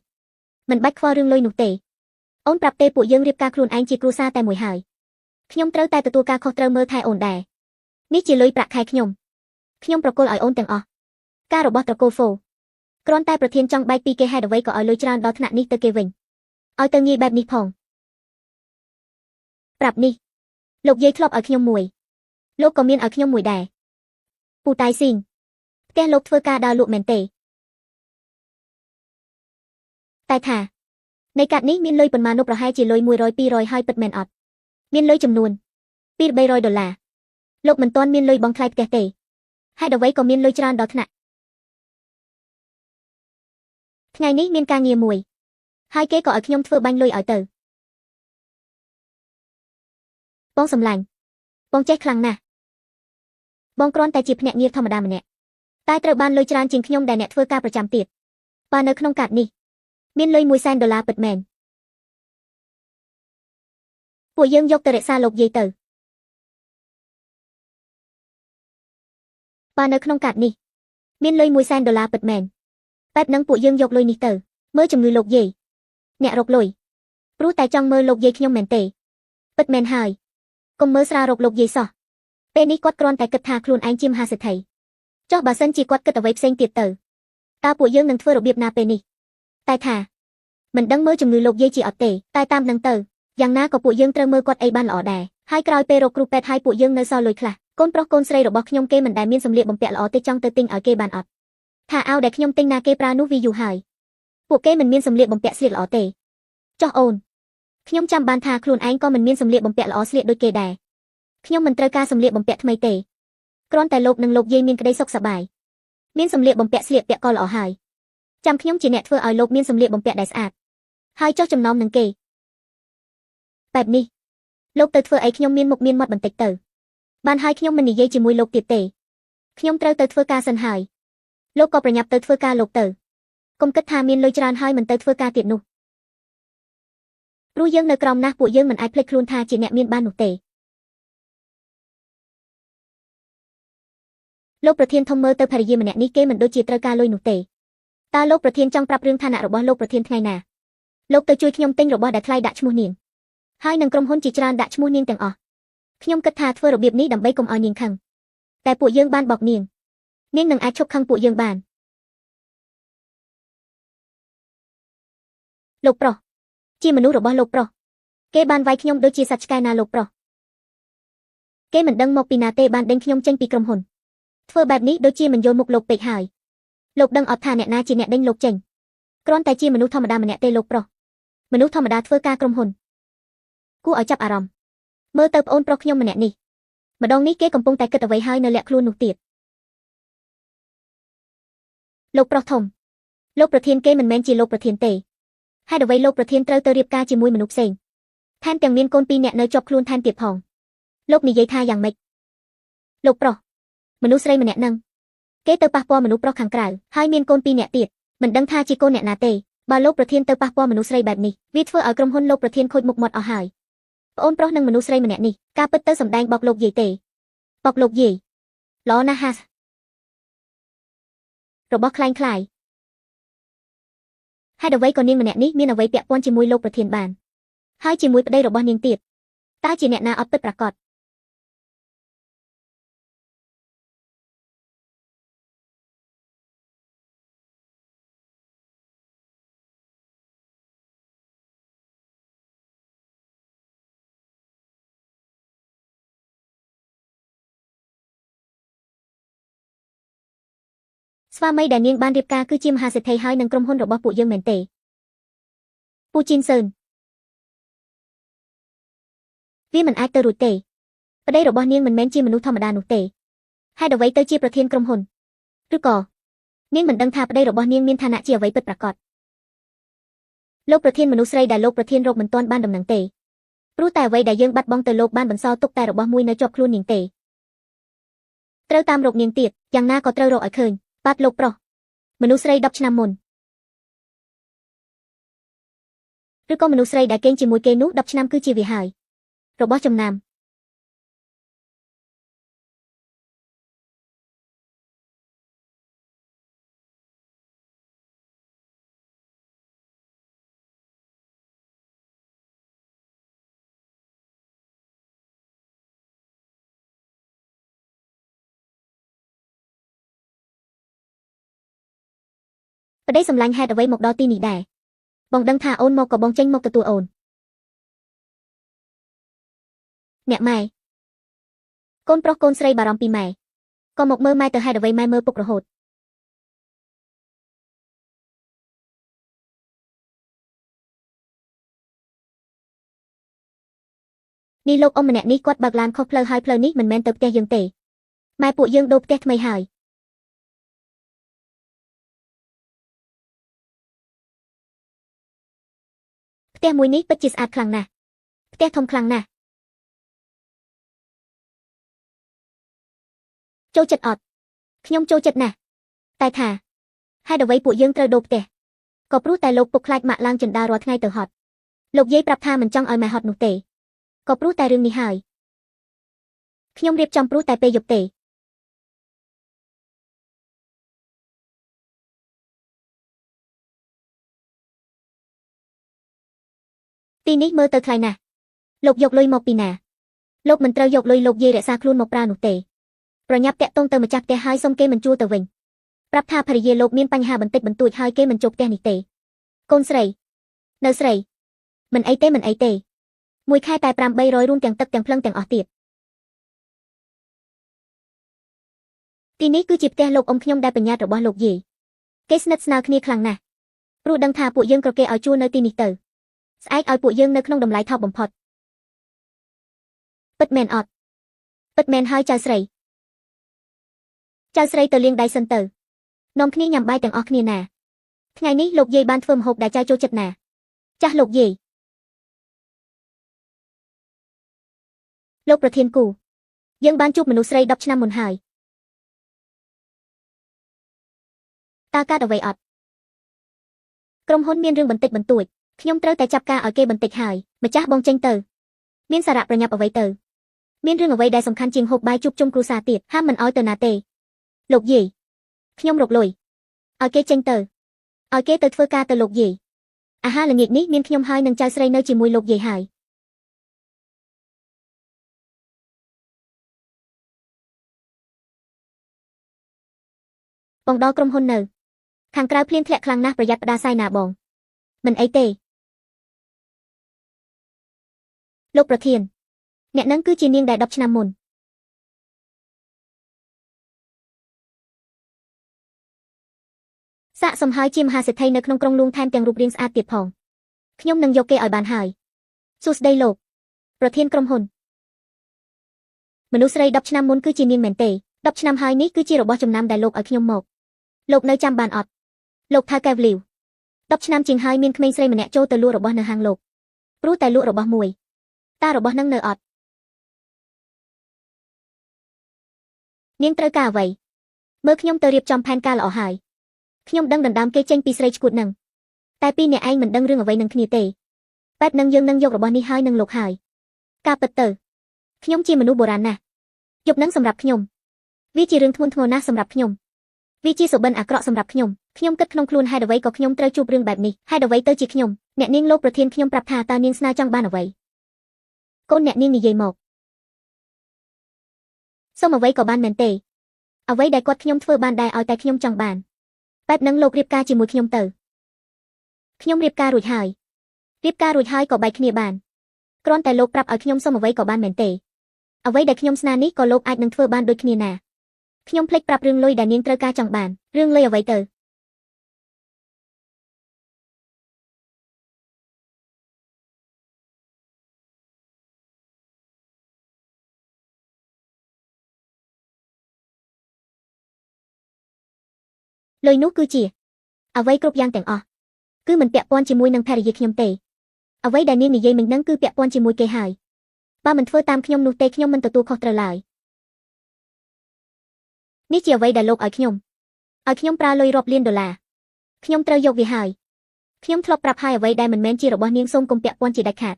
Speaker 1: មិនបាច់ខ្វល់រឿងលុយនោះទេអូនប្រាប់ទេពួកយើងរៀបការខ្លួនឯងជាគ្រួសារតែមួយហើយខ្ញុំត្រូវតែទទួលការខុសត្រូវមើលថែអូនដែរនេះជាលុយប្រាក់ខែខ្ញុំប្រគល់ឲ្យអូនទាំងអស់ការរបស់ត្រកូល Fo គ្រាន់តែប្រធានចង់បែកពីគេហេតុអ្វីក៏ឲ្យលុយច្រើនដល់ថ្នាក់នេះទៅគេវិញឲ្យទៅងាយបែបនេះផងប្រាប់នេះលោកយាយធ្លាប់ឲ្យខ្ញុំមួយលោកក៏មានឲ្យខ្ញុំមួយដែរពូតៃស៊ីងផ្ទះលោកធ្វើការដើរលក់មែនទេតែថានៃកាត់នេះមានលុយប៉ុន្មាននោះប្រហែលជាលុយ100-200ហើយពិតមែនអត់មានលុយចំនួន$200-300លោកមិនទាន់មានលុយបង់ថ្លៃផ្ទះទេហេតុអ្វីក៏មានលុយច្រើនដល់ថ្នាក់ថ្ងៃនេះមានការងារមួយហើយគេក៏ឲ្យខ្ញុំធ្វើបាញ់លុយឲ្យទៅបងសម្លាញ់បងចេះខ្លាំងណាស់បងគ្រាន់តែជាភ្នាក់ងារធម្មតាម្នាក់ តែត្រូវបានលុយច្រើនជាងខ្ញុំដែលអ្នកធ្វើការប្រចាំទៀតបើនៅក្នុងកាតនេះមានលុយ$100,000ពិតមែនពួកយើងយកទៅរក្សាលោកយាយទៅបើនៅក្នុងកាតនេះមានលុយ$100,000ពិតមែនបែបហ្នឹងពួកយើងយកលុយនេះទៅមើលជំងឺលោកយាយអ្នករកលុយព្រោះតែចង់មើលលោកយាយខ្ញុំមែនទេពិតមែនហើយកុំមើលស្រាលរកលោកយាយសោះពេលនេះគាត់គ្រាន់តែគិតថាខ្លួនឯងជាមហាសេដ្ឋីចុះបើសិនជាគាត់គិតអ្វីផ្សេងទៀតទៅតើពួកយើងនឹងធ្វើរបៀបណាពេលនេះតែថាមិនដឹងមើលជំងឺលោកយាយជាអត់ទេតែតាមនឹងទៅយ៉ាងណាក៏ពួកយើងត្រូវមើលគាត់អីបានល្អដែរហើយក្រោយពេលរកគ្រូពេទ្យហើយពួកយើងនៅសល់លុយខ្លះកូនប្រុសកូនស្រីរបស់ខ្ញុំគេមិនដែលមានសម្លៀកបំពាក់ល្អទេចង់ទៅទិញឲ្យគេបានអត់ថាអាវដែលខ្ញុំទិញណាគេប្រើនោះវាយូរហើយពួកគេមិនមានសម្លៀកបំពាក់ស្លៀកល្អទេចុះអូនខ្ញុំចាំបានថាខ្លួនឯងក៏មិនមានសម្លៀកបំពាក់ល្អស្លៀកដូចគេដែរខ្ញុំមិនត្រូវការសម្លៀកបំពាក់ថ្មីទេគ្រាន់តែលោកនិងលោកយាយមានក្តីសុខសប្បាយមានសម្លៀកបំពាក់ស្លៀកពាក់ក៏ល្អហើយចាំខ្ញុំជាអ្នកធ្វើឲ្យលោកមានសម្លៀកបំពាក់ដែលស្អាតហើយចុះចំណោមនឹងគេបែបនេះលោកទៅធ្វើអីខ្ញុំមានមុខមានមាត់បន្តិចទៅបានហើយខ្ញុំមិននិយាយជាមួយលោកទៀតទេខ្ញុំត្រូវទៅធ្វើការសិនហើយលោកក៏ប្រញាប់ទៅធ្វើការលោកទៅកុំគិតថាមានលុយច្រើនហើយមិនទៅធ្វើការទៀតនោះព្រោះយើងនៅក្រោមណាស់ពួកយើងមិនអាចភ្លេចខ្លួនថាជាអ្នកមានបាននោះទេលោកប្រធានធំមើលទៅភរិយាម្នាក់នេះគេមិនដូចជាត្រូវការលុយនោះទេតើលោកប្រធានចង់ប្រាប់រឿងឋានៈរបស់លោកប្រធានថ្ងៃណាលោកទៅជួយខ្ញុំទិញរបស់ដែលថ្លៃដាក់ឈ្មោះនាងហើយនឹងក្រុមហ៊ុនជាច្រើនដាក់ឈ្មោះនាងទាំងអស់ខ្ញុំគិតថាធ្វើរបៀបនេះដើម្បីកុំឲ្យនាងខឹងតែពួកយើងបានបោកនាងនឹងអាចឈប់ខឹងពួកយើងបានលោកប្រុសជាមនុស្សរបស់លោកប្រុសគេបានវាយខ្ញុំដូចជាសត្វឆ្កែណាលោកប្រុសគេមិនដឹងមកពីណាទេបានដេញខ្ញុំចេញពីក្រុមហ៊ុនធ្វើបែបនេះដូចជាមិនយល់មុខលោកពេកហើយលោកដឹងអត់ថាអ្នកណាជាអ្នកដេញលោកចេញគ្រាន់តែជាមនុស្សធម្មតាម្នាក់ទេលោកប្រុសមនុស្សធម្មតាធ្វើការក្រុមហ៊ុនគួរឲ្យចាប់អារម្មណ៍មើលទៅប្អូនប្រុសខ្ញុំម្នាក់នេះម្ដងនេះគេកំពុងតែគិតអ្វីហើយនៅលាក់ខ្លួននោះទៀតលោកប្រុសធំលោកប្រធានគេមិនមែនជាលោកប្រធានទេហេតុអ្វីលោកប្រធានត្រូវទៅរៀបការជាមួយមនុស្សផ្សេងថែមទាំងមានកូន2នាក់នៅជាប់ខ្លួនថែមទៀតផងលោកនិយាយថាយ៉ាងម៉េចលោកប្រុសមនុស្សស្រីម្នាក់ហ្នឹងគេទៅប៉ះពាល់មនុស្សប្រុសខាងក្រៅហើយមានកូន2នាក់ទៀតមិនដឹងថាជាកូនអ្នកណាទេបើលោកប្រធានទៅប៉ះពាល់មនុស្សស្រីបែបនេះវាធ្វើឲ្យក្រុមហ៊ុនលោកប្រធានខូចមុខមាត់អស់ហើយប្អូនប្រុសនិងមនុស្សស្រីម្នាក់នេះការពិតទៅសម្ដែងបោកលោកយាយទេបោកលោកយាយល្អណាស់ហាស់របស់ខ្លែងខ្លាយហេតុអ្វីក៏នាងម្នាក់នេះមានអ្វីពាក់ព័ន្ធជាមួយលោកប្រធានបានហើយជាមួយប្តីរបស់នាងទៀតតើជាអ្នកណាអត់ពិតប្រាកដស្វាមីដែលនាងបានរៀបការគឺជាមហាសេដ្ឋីហើយនឹងក្រុមហ៊ុនរបស់ពួកយើងមែនទេពូជីនសឺនវាមិនអាចទៅរួចទេប្តីរបស់នាងមិនមែនជាមនុស្សធម្មតានោះទេហេតុអ្វីទៅជាប្រធានក្រុមហ៊ុនឬក៏នាងមិនដឹងថាប្តីរបស់នាងមានឋានៈជាអ្វីពិតប្រាកដលោកប្រធានមនុស្សស្រីដែលលោកប្រធានរកមិនទាន់បានដំណឹងទេព្រោះតែអ្វីដែលយើងបាត់បង់ទៅលោកបានបន្សល់ទុកតែរបស់មួយនៅជាប់ខ្លួននាងទេត្រូវតាមរកនាងទៀតយ៉ាងណាក៏ត្រូវរកឲ្យឃើញបាទលោកប្រុសមនុស្សស្រី10ឆ្នាំមុនឬក៏មនុស្សស្រីដែលគេងជាមួយគេនោះ10ឆ្នាំគឺជាវាហើយរបស់ចំណាំប្តីសម្លាញ់ហេតុអ្វីមកដល់ទីនេះដែរបងដឹងថាអូនមកក៏បងចេញមកទទួលអូនអ្នកម៉ែកូនប្រុសកូនស្រីបារម្ភពីម៉ែក៏មកមើលម៉ែទៅហេតុអ្វីម៉ែមើលពុករហូតនេះលោកអ៊ំម្នាក់នេះគាត់បើកឡានខុសផ្លូវហើយផ្លូវនេះមិនមែនទៅផ្ទះយើងទេម៉ែពួកយើងដូរផ្ទះថ្មីហើយផ្ទះមួយនេះពិតជាស្អាតខ្លាំងណាស់ផ្ទះធំខ្លាំងណាស់ចូលចិត្តអត់ខ្ញុំចូលចិត្តណាស់ តែថាហេតុអ្វីពួកយើងត្រូវដូរផ្ទះក៏ព្រោះតែលោកពុកខ្លាចម៉ាក់ឡើងចិន្តារាល់ថ្ងៃទៅហត់លោកយាយប្រាប់ថាមិនចង់ឲ្យម៉ែហត់នោះទេក៏ព្រោះតែរឿងនេះហើយខ្ញុំរៀបចំព្រោះតែពេលយប់ទេទីនេះមើលទៅថ្លៃណាស់លោកយកលុយមកពីណាលោកមិនត្រូវយកលុយលោកយាយរក្សាខ្លួនមកប្រើនោះទេប្រញាប់តាក់ទងទៅម្ចាស់ផ្ទះហើយសុំគេបញ្ជូនទៅវិញប្រាប់ថាភរិយាលោកមានបញ្ហាបន្តិចបន្តួចហើយគេមិនចូលផ្ទះនេះទេកូនស្រីនៅស្រីមិនអីទេមួយខែតែ800រួមទាំងទឹកទាំងភ្លឹងទាំងអស់ទៀតទីនេះគឺជាផ្ទះលោកអ៊ំខ្ញុំដែលបញ្ញត្តិរបស់លោកយាយគេស្និទ្ធស្នាលគ្នាខ្លាំងណាស់ព្រោះដឹងថាពួកយើងក៏គេឲ្យជួលនៅទីនេះទៅស្អែកឲ្យពួកយើងនៅក្នុងតម្លៃថោកបំផុតពិតមែនអត់ពិតមែនហើយចៅស្រីទៅលាងដៃសិនទៅនាំគ្នាញ៉ាំបាយទាំងអស់គ្នាណាថ្ងៃនេះលោកយាយបានធ្វើម្ហូបដែលចៅចូលចិត្តណាចាស់លោកយាយលោកប្រធានគូយើងបានជួបមនុស្សស្រី10ឆ្នាំមុនហើយតើកើតអ្វីអត់ក្រុមហ៊ុនមានរឿងបន្តិចបន្តួចខ្ញុំត្រូវតែចាប់ការឲ្យគេបន្តិចហើយម្ចាស់បងចេញទៅមានសារៈប្រញាប់អ្វីទៅមានរឿងអ្វីដែលសំខាន់ជាងហូបបាយជួបជុំគ្រួសារទៀតហាមមិនឲ្យទៅណាទេលោកយាយខ្ញុំរកលុយឲ្យគេចេញទៅឲ្យគេទៅធ្វើការទៅលោកយាយអាហារល្ងាចនេះមានខ្ញុំហើយនិងចៅស្រីនៅជាមួយលោកយាយហើយបងដល់ក្រុមហ៊ុននៅខាងក្រៅភ្លៀងធ្លាក់ខ្លាំងណាស់ប្រយ័ត្នផ្ដាសាយណាបងមិនអីទេលោកប្រធានអ្នកនឹងគឺជានាងដែល10ឆ្នាំមុនសាកសំហើយជាមហាសេដ្ឋីនៅក្នុងក្រុងលួងថែមទាំងរូបរាងស្អាតទៀតផងខ្ញុំនឹងយកគេឲ្យបានហើយសួស្ដីលោកប្រធានក្រុមហ៊ុនមនុស្សស្រី10ឆ្នាំមុនគឺជានាងមែនទេ10ឆ្នាំហើយនេះគឺជារបស់ចំណាំដែលលោកឲ្យខ្ញុំមកលោកនៅចាំបានអត់លោកថៅកែវលីវ10ឆ្នាំជាងហើយមានក្មេងស្រីម្នាក់ចូលទៅលក់របស់នៅហាងលោកព្រោះតែលក់របស់មួយតារបស់នឹងនៅអត់នាងត្រូវការអ្វីមើលខ្ញុំទៅរៀបចំផែនការល្អហើយខ្ញុំដឹងដណ្ដើមគេចេញពីស្រីឈួតនឹងតែពីរអ្នកឯងមិនដឹងរឿងអ្វីនឹងគ្នាទេបែបនឹងយើងនឹងយករបស់នេះហើយនឹងលោកហើយការពិតទៅខ្ញុំជាមនុស្សបុរាណណាស់យប់នឹងសម្រាប់ខ្ញុំវាជារឿងធ្ងន់ធ្ងរណាស់សម្រាប់ខ្ញុំវាជាសុបិនអាក្រក់សម្រាប់ខ្ញុំគិតក្នុងខ្លួនហេតុអ្វីក៏ខ្ញុំត្រូវជួបរឿងបែបនេះហេតុអ្វីទៅជាខ្ញុំអ្នកនាងលោកប្រធានខ្ញុំប្រាប់ថាតើនាងស្នើចង់បានអ្វីកូនអ្នកនាងនិយាយមកសុំអ្វីក៏បានមែនទេអ្វីដែលគាត់ខ្ញុំធ្វើបានដែរឲ្យតែខ្ញុំចង់បានបែបនឹងលោករៀបការជាមួយខ្ញុំទៅខ្ញុំរៀបការរួចហើយក៏បែកគ្នាបានគ្រាន់តែលោកប្រាប់ឲ្យខ្ញុំសុំអ្វីក៏បានមែនទេអ្វីដែលខ្ញុំស្នើនេះក៏លោកអាចនឹងធ្វើបានដូចគ្នាណាខ្ញុំភ្លេចប្រាប់រឿងលុយដែលនាងត្រូវការចង់បានរឿងលុយអ្វីទៅលុយនោះគឺជាអ្វីគ្រប់យ៉ាងទាំងអស់គឺមិនពាក់ព័ន្ធជាមួយនឹងភរិយាខ្ញុំទេអ្វីដែលនាងនិយាយមិញហ្នឹងគឺពាក់ព័ន្ធជាមួយគេហើយបើមិនធ្វើតាមខ្ញុំនោះទេខ្ញុំមិនទទួលខុសត្រូវឡើយនេះជាអ្វីដែលលោកឲ្យខ្ញុំប្រើលុយរាប់លានដុល្លារខ្ញុំត្រូវយកវាហើយខ្ញុំធ្លាប់ប្រាប់ហើយអ្វីដែលមិនមែនជារបស់នាងសូមកុំពាក់ព័ន្ធជាដាច់ខាត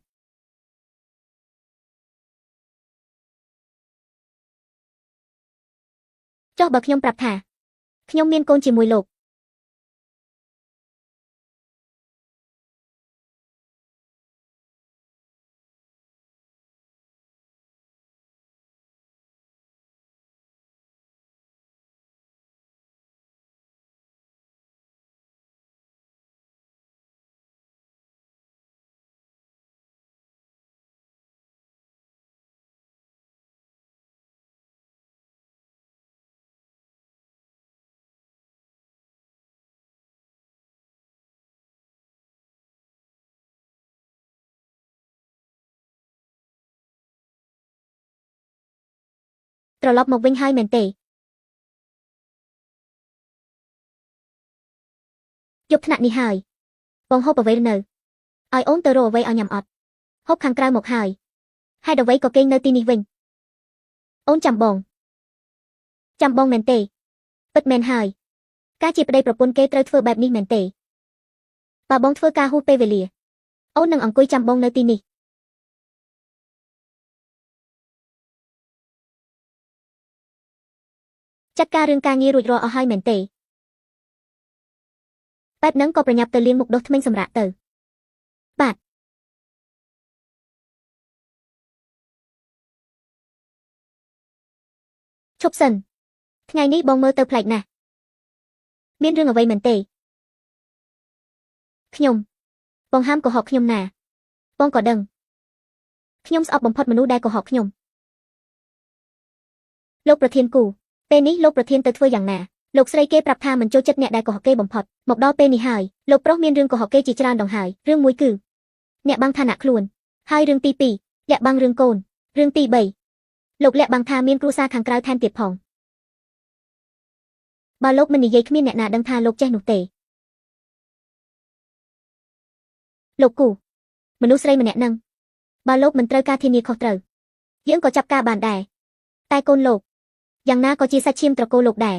Speaker 1: ចុះបើខ្ញុំប្រាប់ថាខ្ញុំមានកូនជាមួយលោកត្រឡប់មកវិញហើយមែនទេយប់ថ្នាក់នេះហើយបងហូបអ្វីនៅឲ្យអូនទៅរកអ្វីឲ្យញ៉ាំអត់ហូបខាងក្រៅមកហើយហេតុអ្វីក៏គេងនៅទីនេះវិញអូនចាំបងមែនទេពិតមែនហើយ ការជាប្តីប្រពន្ធគេត្រូវធ្វើបែបនេះមែនទេបើបងធ្វើការហួសពេលវេលាអូននឹងអង្គុយចាំបងនៅទីនេះចាត់ការរឿងការងាររួចរាល់អស់ហើយមែនទេបែបហ្នឹងក៏ប្រញាប់ទៅលាងមុខដុសធ្មេញសម្រាប់ទៅបាទឈប់សិនថ្ងៃនេះបងមើលទៅប្លែកណាស់មានរឿងអ្វីមែនទេខ្ញុំបងហាមកុហកខ្ញុំណាបងក៏ដឹងខ្ញុំស្អប់បំផុតមនុស្សដែលកុហកខ្ញុំលោកប្រធានគូពេលនេះលោកប្រធានទៅធ្វើយ៉ាងណាលោកស្រីគេប្រាប់ថាមិនចូលចិត្តអ្នកដែលកុហកគេបំផុតមកដល់ពេលនេះហើយលោកប្រុសមានរឿងកុហកគេជាច្រើនដងហើយរឿងមួយគឺអ្នកបាំងឋានៈខ្លួនហើយរឿងទី2លាក់បាំងរឿងកូនរឿងទី3លោកលាក់បាំងថាមានគ្រួសារខាងក្រៅថែមទៀតផងបើលោកមិននិយាយគ្មានអ្នកណាដឹងថាលោកចេះនោះទេលោកគូមនុស្សស្រីម្នាក់ហ្នឹងបើលោកមិនត្រូវការធានាខុសត្រូវយើងក៏ចាប់ការបានដែរតែកូនលោកយ៉ាងណាក៏ជាសាច់ឈាមត្រកូលលោកដែរ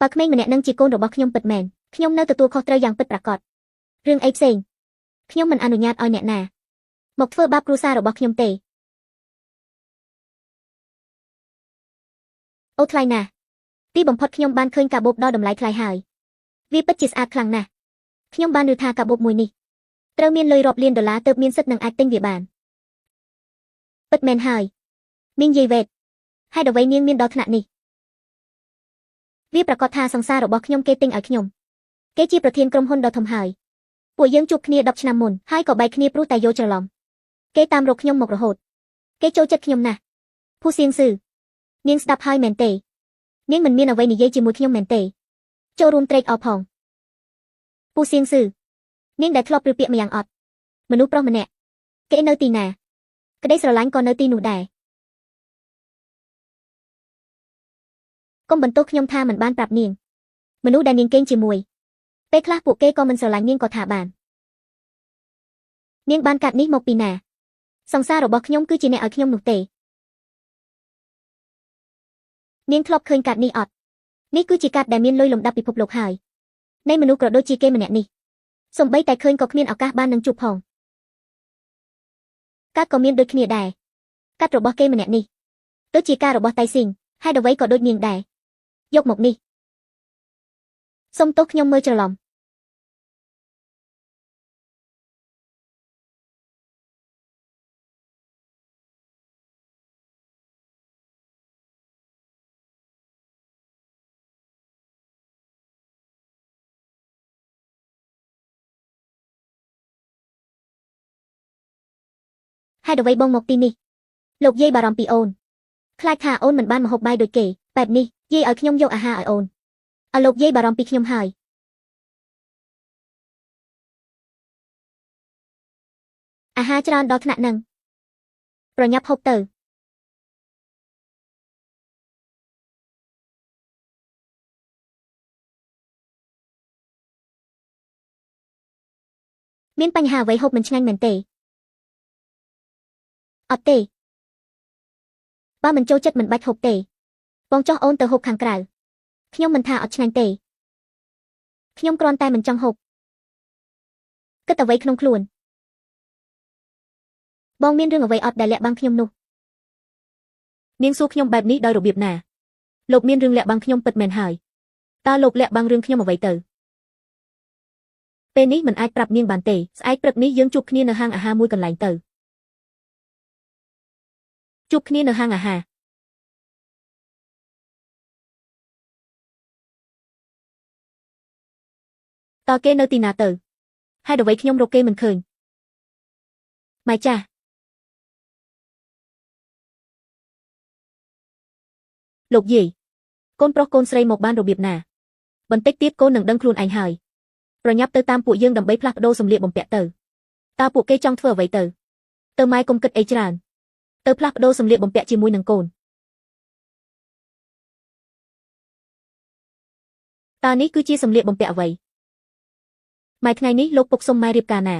Speaker 1: បើក្មេងម្នាក់ហ្នឹងជាកូនរបស់ខ្ញុំពិតមែនខ្ញុំនៅទទួលខុសត្រូវយ៉ាងពិតប្រាកដរឿងអីផ្សេងខ្ញុំមិនអនុញ្ញាតឲ្យអ្នកណាមកធ្វើបាបគ្រួសាររបស់ខ្ញុំទេអូថ្លៃណាស់ទីបំផុតខ្ញុំបានឃើញកាបូបដ៏តម្លៃថ្លៃហើយវាពិតជាស្អាតខ្លាំងណាស់ខ្ញុំបានឮថាកាបូបមួយនេះត្រូវមានលុយរាប់លានដុល្លារទើបមានសិទ្ធិនឹងអាចទិញវាបានពិតមែនហើយមីងយាយវេតហេតុអ្វីនាងមានដល់ថ្នាក់នេះវាប្រកាសថាសង្សាររបស់ខ្ញុំគេទិញឲ្យខ្ញុំគេជាប្រធានក្រុមហ៊ុនដ៏ធំហើយពួកយើងជួបគ្នា10ឆ្នាំមុនហើយក៏បែកគ្នាព្រោះតែយល់ច្រឡំគេតាមរកខ្ញុំមករហូតគេចូលចិត្តខ្ញុំណាស់ភូសៀងស៊ឺនាងស្ដាប់ហើយមែនទេនាងមិនមានអ្វីនិយាយជាមួយខ្ញុំមែនទេចូលរួមត្រេកអរផងភូសៀងស៊ឺនាងដែលធ្លាប់ឬពាក្យម្យ៉ាងអត់មនុស្សប្រុសម្នាក់គេនៅទីណាក្តីស្រឡាញ់ក៏នៅទីនោះដែរកុំបន្ទោសខ្ញុំថាមិនបានប្រាប់នាងមនុស្សដែលនាងកេងជាមួយពេលខ្លះពួកគេក៏មិនស្រឡាញ់នាងក៏ថាបាននាងបានកាត់នេះមកពីណាសង្សាររបស់ខ្ញុំគឺជាអ្នកឲ្យខ្ញុំនោះទេនាងធ្លាប់ឃើញកាត់នេះអត់នេះគឺជាកាត់ដែលមានលុយលំដាប់ពិភពលោកហើយនៃមនុស្សក៏ដូចជាគេម្នាក់នេះសំបីតែឃើញក៏គ្មានឱកាសបាននឹងជួបផងកាត់ក៏មានដូចគ្នាដែរកាត់របស់គេម្នាក់នេះដូចជាការរបស់តៃស៊ីងហើយអ្វីក៏ដូចនាងដែរយកមកនេះសុំទោសខ្ញុំមើលច្រឡំហេតុអ្វីបងមកទីនេះលោកយាយបារម្ភពីអូនខ្លាចថាអូនមិនបានម្ហូបបាយដូចគេបែបនេះយាយឲ្យខ្ញុំយកអាហារឲ្យអូនឲ្យលោកយាយបារម្ភពីខ្ញុំហើយអាហារច្រើនដល់ថ្នាក់ហ្នឹងប្រញាប់ហូបទៅមានបញ្ហាអ្វីហូបមិនឆ្ងាញ់មែនទេអត់ទេបើមិនចូលចិត្តមិនបាច់ហូបទេបងចោះអូនទៅហូបខាងក្រៅខ្ញុំមិនថាអត់ឆ្ងាញ់ទេខ្ញុំគ្រាន់តែមិនចង់ហូបគិតអ្វីក្នុងខ្លួនបងមានរឿងអ្វីអត់ដែលលាក់បាំងខ្ញុំនោះនាងសួរខ្ញុំបែបនេះដោយរបៀបណាលោកមានរឿងលាក់បាំងខ្ញុំពិតមែនហើយតើលោកលាក់បាំងរឿងខ្ញុំអ្វីទៅពេលនេះមិនអាចប្រាប់នាងបានទេស្អែកព្រឹកនេះយើងជួបគ្នានៅហាងអាហារមួយកន្លែងទៅជួបគ្នានៅហាងអាហារតើគេនៅទីណាទៅហើយអ្វីខ្ញុំរកគេមិនឃើញម៉ែចាស់លោកយាយកូនប្រុសកូនស្រីមកបានរបៀបណាបន្តិចទៀតកូននឹងដឹងខ្លួនឯងហើយប្រញាប់ទៅតាមពួកយើងដើម្បីផ្លាស់ប្ដូរសម្លៀកបំពាក់ទៅតើពួកគេចង់ធ្វើអ្វីទៅម៉ែកុំគិតអីច្រើនទៅផ្លាស់ប្ដូរសម្លៀកបំពាក់ជាមួយនឹងកូនតើនេះគឺជាសម្លៀកបំពាក់អ្វីម៉ែថ្ងៃនេះលោកពុកសុំម៉ែរៀបការណា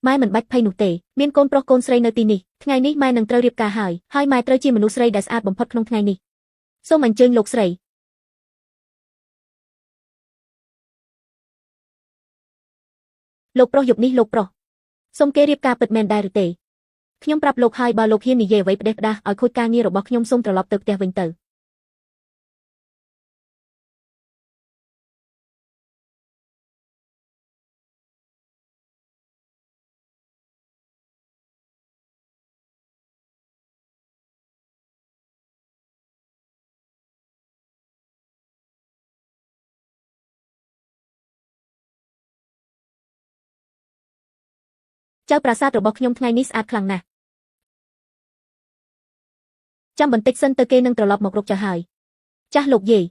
Speaker 1: ម៉ែមិនបាច់ភ័យនោះទេមានកូនប្រុសកូនស្រីនៅទីនេះថ្ងៃនេះម៉ែនឹងត្រូវរៀបការហើយម៉ែត្រូវជាមនុស្សស្រីដែលស្អាតបំផុតក្នុងថ្ងៃនេះសូមអញ្ជើញលោកស្រី លោកប្រុសយប់នេះលោកប្រុសសូមគេរៀបការពិតមែនដែរឬទេខ្ញុំប្រាប់លោកហើយបើលោកហ៊ាននិយាយអ្វីផ្ដេសផ្ដាសឲ្យខូចការងាររបស់ខ្ញុំសូមត្រឡប់ទៅផ្ទះវិញទៅចៅប្រាសាទរបស់ខ្ញុំថ្ងៃនេះស្អាតខ្លាំងណាស់ចាំបន្តិចសិនទៅគេនឹងត្រឡប់មករកចៅហើយចាស់លោកយាយ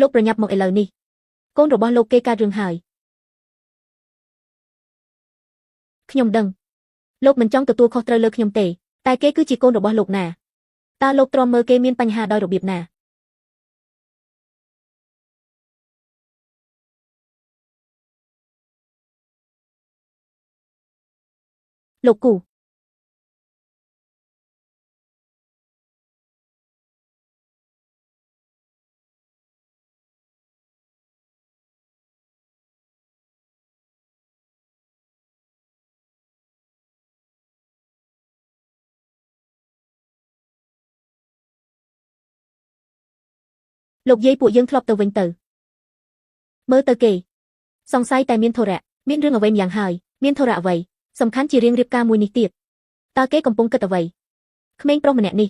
Speaker 1: លោកប្រញាប់មកឥឡូវនេះកូនរបស់លោកគេកើតរឿងហើយខ្ញុំដឹងលោកមិនចង់ទទួលខុសត្រូវលើខ្ញុំទេតែគេគឺជាកូនរបស់លោកណាតើលោកទ្រាំមើលគេមានបញ្ហាដោយរបៀបណាលោកគូលោកយាយពួកយើងធ្លាប់ទៅវិញទៅមើលទៅគេសង្ស័យតែមានធរៈមានរឿងអ្វីម្យ៉ាងហើយមានធរៈអ្វីសំខាន់ជារឿងរៀបការមួយនេះទៀតតើគេកំពុងគិតអ្វីក្មេងប្រុសម្នាក់នេះ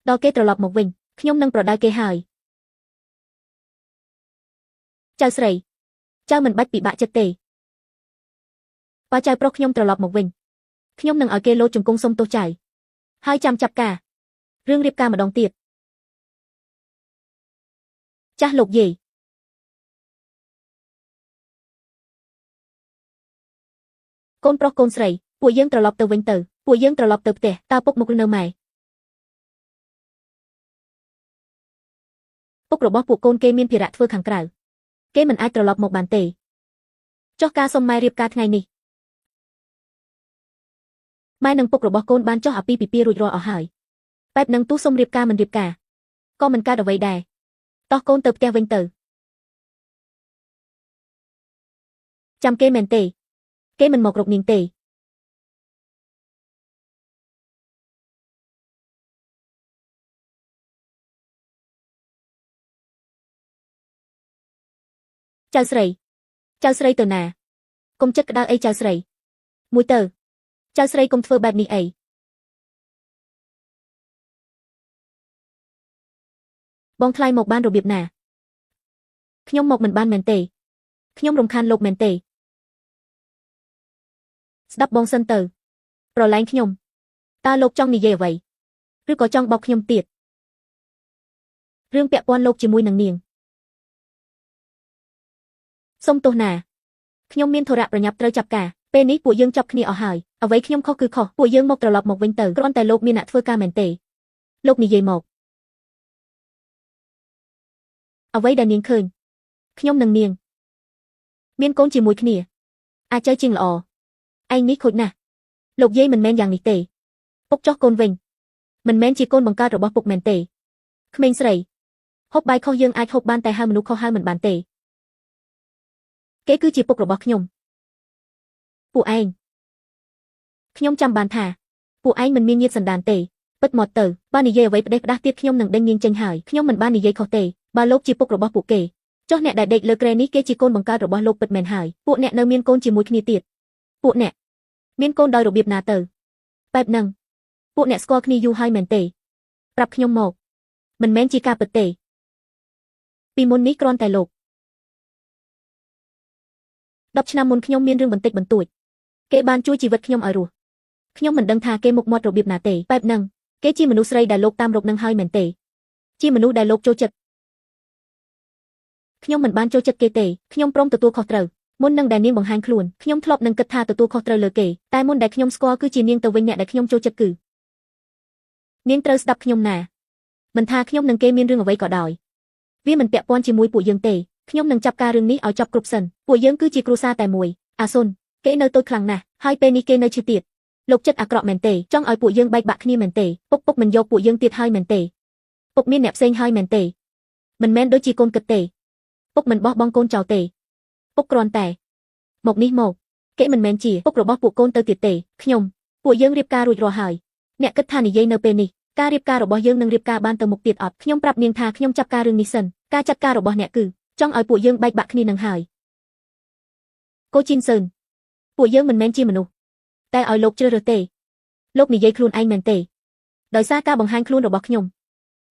Speaker 1: ដល់គេត្រឡប់មកវិញខ្ញុំនឹងប្រដៅគេហើយចៅស្រីចៅមិនបាច់ពិបាកចិត្តទេបើចៅប្រុសខ្ញុំត្រឡប់មកវិញខ្ញុំនឹងឲ្យគេលោតជង្គង់សុំទោសចៅហើយចាំចាប់ការរឿងរៀបការម្ដងទៀតចាស់លោកយាយកូនប្រុសកូនស្រីពួកយើងត្រឡប់ទៅវិញទៅពួកយើងត្រឡប់ទៅផ្ទះតើពុកមុខឬនៅម៉ែពុករបស់ពួកកូនគេមានភារៈធ្វើខាងក្រៅគេមិនអាចត្រឡប់មកបានទេចុះការសុំម៉ែរៀបការថ្ងៃនេះម៉ែនិងពុករបស់កូនបានចុះអាពាហ៍ពិពាហ៍រួចរាល់អស់ហើយបែបនឹងទូសុំរៀបការមិនរៀបការក៏មិនកើតអ្វីដែរតោះកូនទៅផ្ទះវិញទៅចាំគេមែនទេគេមិនមករកនាងទេចៅស្រីទៅណាកុំចិត្តក្តៅអីចៅស្រីមួយទៅចៅស្រីកុំធ្វើបែបនេះអីបងថ្លៃមកបានរបៀបណាខ្ញុំមកមិនបានមែនទេខ្ញុំរំខានលោកមែនទេស្ដាប់បងសិនទៅប្រឡែងខ្ញុំតើលោកចង់និយាយអ្វីឬក៏ចង់បោកខ្ញុំទៀតរឿងពាក់ព័ន្ធលោកជាមួយនឹងនាងសុំទោសណាខ្ញុំមានធរៈប្រញាប់ត្រូវចាប់ការពេលនេះពួកយើងចាប់គ្នាអស់ហើយអ្វីខ្ញុំខុសគឺខុសពួកយើងមកត្រឡប់មកវិញទៅគ្រាន់តែលោកមានអ្នកធ្វើការមែនទេលោកនិយាយមកអ្វីដែលនាងឃើញខ្ញុំនិងនាងមានកូនជាមួយគ្នាអាចជាងល្អឯងនេះខូចណាស់លោកយាយមិនមែនយ៉ាងនេះទេពុកចោះកូនវិញមិនមែនជាកូនបង្កើតរបស់ពុកមែនទេក្មេងស្រីហូបបាយខុសយើងអាចហូបបានតែហៅមនុស្សខុសហៅមិនបានទេគេគឺជាពុករបស់ខ្ញុំពួកឯងខ្ញុំចាំបានថាពួកឯងមិនមានញាតិសន្តានទេពិតមកទៅបើនិយាយអ្វីផ្ដេសផ្ដាសទៀតខ្ញុំនឹងដេញនាងចេញហើយខ្ញុំមិនបាននិយាយខុសទេបើលោកជាពុករបស់ពួកគេចុះអ្នកដែលដេកលើគ្រែនេះគេជាកូនបង្កើតរបស់លោកពិតមែនហើយពួកអ្នកនៅមានកូនជាមួយគ្នាទៀតពួកអ្នកមានកូនដោយរបៀបណាទៅបែបហ្នឹងពួកអ្នកស្គាល់គ្នាយូរហើយមែនទេប្រាប់ខ្ញុំមកមិនមែនជាការពិតទេពីមុននេះគ្រាន់តែលោក10 ឆ្នាំមុនខ្ញុំមានរឿងបន្តិចបន្តួចគេបានជួយជីវិតខ្ញុំឲ្យរស់ខ្ញុំមិនដឹងថាគេមុខមាត់របៀបណាទេបែបហ្នឹងគេជាមនុស្សស្រីដែលលោកតាមរកនឹងហើយមែនទេជាមនុស្សដែលលោកចូលចិត្តខ្ញុំមិនបានចូលចិត្តគេទេខ្ញុំព្រមទទួលខុសត្រូវមុននឹងដែលនាងបង្ហាញខ្លួនខ្ញុំធ្លាប់នឹងគិតថាទទួលខុសត្រូវលើគេតែមុនដែលខ្ញុំស្គាល់គឺជានាងទៅវិញអ្នកដែលខ្ញុំចូលចិត្តគឺ នាងត្រូវស្ដាប់ខ្ញុំណាមិនថាខ្ញុំនឹងគេមានរឿងអ្វីក៏ដោយវាមិនពាក់ព័ន្ធជាមួយពួកយើងទេខ្ញុំនឹងចាប់ការរឿងនេះឲ្យចប់គ្រប់សិនពួកយើងគឺជាគ្រួសារតែមួយអាសុនគេនៅតូចខ្លាំងណាស់ហើយពេលនេះគេនៅឈឺទៀតលោកចិត្តអាក្រក់មែនទេចង់ឲ្យពួកយើងបែកបាក់គ្នាមែនទេពុកមិនយកពួកយើងទៀតហើយមែនទេពុកមានអ្នកផ្សេងហើយមែនទេមិនមែនដូចជាកូនគិតទេពុកមិនបោះបង់កូនចោលទេពុកគ្រាន់តែមកនេះមកគេមិនមែនជាពុករបស់ពួកកូនទៅទៀតទេខ្ញុំពួកយើងរៀបការរួចរាល់ហើយអ្នកគិតថានិយាយនៅពេលនេះការរៀបការរបស់យើងនឹងរៀបការបានទៅមុខទៀតអត់ខ្ញុំប្រាប់នាងថាខ្ញុំចាប់ការរឿងនេះសិនការចាត់ការរបស់អ្នកគឺចង់ឲ្យពួកយើងបែកបាក់គ្នានឹងហើយកូជីនសឺនពួកយើងមិនមែនជាមនុស្សតែឲ្យលោកជ្រើសរើសទេលោកនិយាយខ្លួនឯងមែនទេដោយសារការបង្ហាញខ្លួនរបស់ខ្ញុំ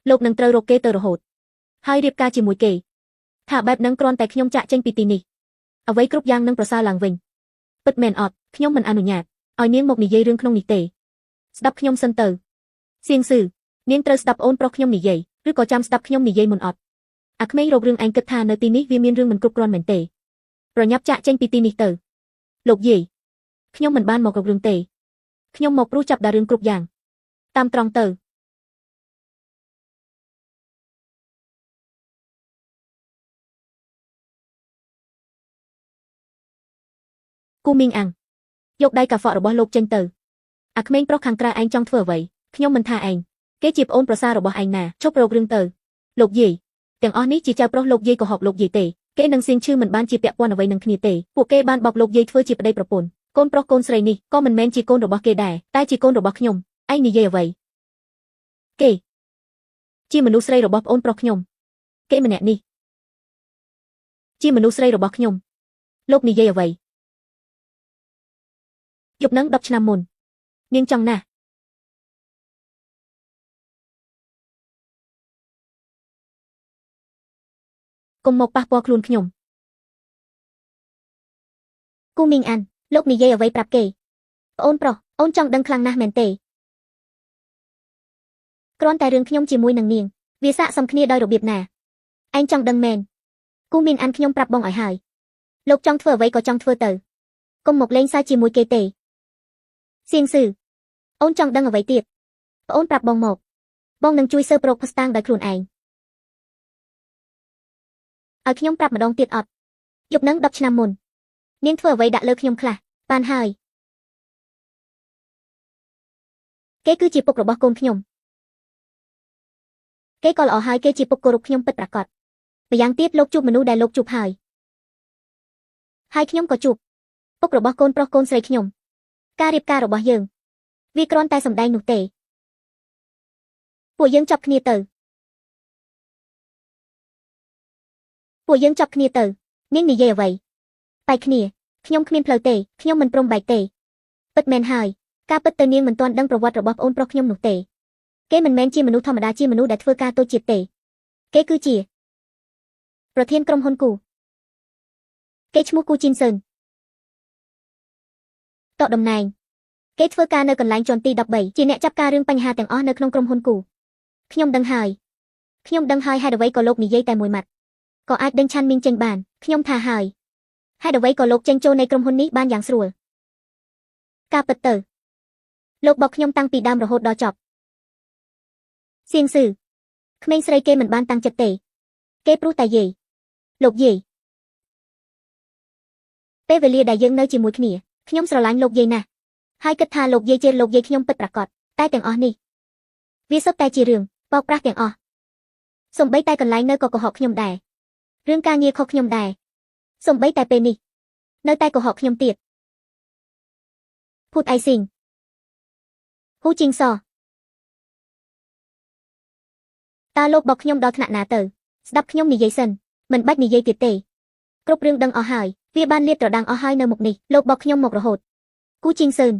Speaker 1: លោកនឹងត្រូវរកគេទៅរហូតហើយរៀបការជាមួយគេថាបែបហ្នឹងគ្រាន់តែខ្ញុំចាក់ចេញពីទីនេះអ្វីគ្រប់យ៉ាងនឹងប្រសើរឡើងវិញពិតមែនអត់ខ្ញុំមិនអនុញ្ញាតឲ្យនាងមកនិយាយរឿងក្នុងនេះទេស្ដាប់ខ្ញុំសិនទៅសៀងស៊ឺនាងត្រូវស្ដាប់អូនប្រុសខ្ញុំនិយាយឬក៏ចាំស្ដាប់ខ្ញុំនិយាយមុនអត់អាក្មេងរករឿងឯងគិតថានៅទីនេះវាមានរឿងមិនគ្រប់គ្រាន់មែនទេប្រញាប់ចាក់ចេញពីទីនេះទៅលោកយាយខ្ញុំមិនបានមករករឿងទេខ្ញុំមកព្រោះចាប់ដាក់រឿងគ្រប់យ៉ាងតាមត្រង់ទៅគូមីងអាំងយកដៃកាហ្វក់របស់លោកចេញទៅអាក្មេងប្រុសខាងក្រៅឯងចង់ធ្វើអ្វីខ្ញុំមិនថាឯងគេជាប្អូនប្រសាររបស់ឯងណាឈប់រករឿងទៅលោកយាយទាំងអស់នេះជាចៅប្រុសលោកយាយកុហកលោកយាយទេគេនឹងសៀងឈឺមិនបានជាពាក់ព័ន្ធអ្វីនឹងគ្នាទេពួកគេបានបោកលោកយាយធ្វើជាប្តីប្រពន្ធកូនប្រុសកូនស្រីនេះក៏មិនមែនជាកូនរបស់គេដែរតែជាកូនរបស់ខ្ញុំឯងនិយាយអ្វីគេជាមនុស្សស្រីរបស់ប្អូនប្រុសខ្ញុំគេម្នាក់នេះជាមនុស្សស្រីរបស់ខ្ញុំលោកនិយាយអ្វីយប់នឹង10ឆ្នាំមុននាងចង់ណាស់កុំមកប៉ះពាល់ខ្លួនខ្ញុំគូមីងអានលោកនិយាយអ្វីប្រាប់គេប្អូនប្រុសអូនចង់ដឹងខ្លាំងណាស់មែនទេគ្រាន់តែរឿងខ្ញុំជាមួយនឹងនាងវាស័ក្តិសមគ្នាដោយរបៀបណាឯងចង់ដឹងមែនគូមីងអានខ្ញុំប្រាប់បងឲ្យហើយលោកចង់ធ្វើអ្វីក៏ចង់ធ្វើទៅកុំមកលេងសើចជាមួយគេទេសៀងស៊ឺអូនចង់ដឹងអ្វីទៀតប្អូនប្រាប់បងមកបងនឹងជួយស៊ើបរកភស្តុតាងដោយខ្លួនឯងឲ្យខ្ញុំប្រាប់ម្ដងទៀតអត់យប់នឹង10ឆ្នាំមុននាងធ្វើអ្វីដាក់លើខ្ញុំខ្លះបានហើយគេគឺជាពុករបស់កូនខ្ញុំគេក៏ល្អហើយគេជាពុកគោរពខ្ញុំពិតប្រាកដម្យ៉ាងទៀតលោកជួបមនុស្សដែលលោកជួបហើយខ្ញុំក៏ជួបពុករបស់កូនប្រុសកូនស្រីខ្ញុំការរៀបការរបស់យើងវាគ្រាន់តែសម្ដែងនោះទេពួកយើងចប់គ្នាទៅនាងនិយាយអ្វីបែកគ្នាខ្ញុំគ្មានផ្លូវទេខ្ញុំមិនព្រមបែកទេពិតមែនហើយការពិតទៅនាងមិនទាន់ដឹងប្រវត្តិរបស់ប្អូនប្រុសខ្ញុំនោះទេគេមិនមែនជាមនុស្សធម្មតាជាមនុស្សដែលធ្វើការតូចជាតិទេគេគឺជាប្រធានក្រុមហ៊ុនគូគេឈ្មោះគូជីនស៊ឺនតតំណែងគេធ្វើការនៅកន្លែងជាន់ទី13ជាអ្នកចាប់ការរឿងបញ្ហាទាំងអស់នៅក្នុងក្រុមហ៊ុនគូខ្ញុំដឹងហើយហេតុអ្វីក៏លោកនិយាយតែមួយម៉ាត់ក៏អាចដេញឆាន់មីងចេញបានខ្ញុំថាហើយហេតុអ្វីក៏លោកចេញចូលនៃក្រុមហ៊ុននេះបានយ៉ាងស្រួលការពិតទៅលោកបោកខ្ញុំតាំងពីដើមរហូតដល់ចប់សៀងស៊ឺក្មេងស្រីគេមិនបានតាំងចិត្តទេគេព្រោះតែយាយលោកយាយពេលវេលាដែលយើងនៅជាមួយគ្នាខ្ញុំស្រឡាញ់លោកយាយណាស់ហើយគិតថាលោកយាយជាលោកយាយខ្ញុំពិតប្រាកដតែទាំងអស់នេះវាសុទ្ធតែជារឿងបោកប្រាស់ទាំងអស់សូម្បីតែកន្លែងនៅក៏កុហកខ្ញុំដែររឿងការងារខុសខ្ញុំដែរសូម្បីតែពេលនេះនៅតែកុហកខ្ញុំទៀតភូតអៃស៊ីងហ៊ូជីងសតើលោកបោកខ្ញុំដល់ថ្នាក់ណាទៅស្ដាប់ខ្ញុំនិយាយសិនមិនបាច់និយាយទៀតទេគ្រប់រឿងដឹងអស់ហើយវាបានលាតត្រដាងអស់ហើយនៅមុខនេះលោកបោកខ្ញុំមករហូតគូជីងស៊ឺន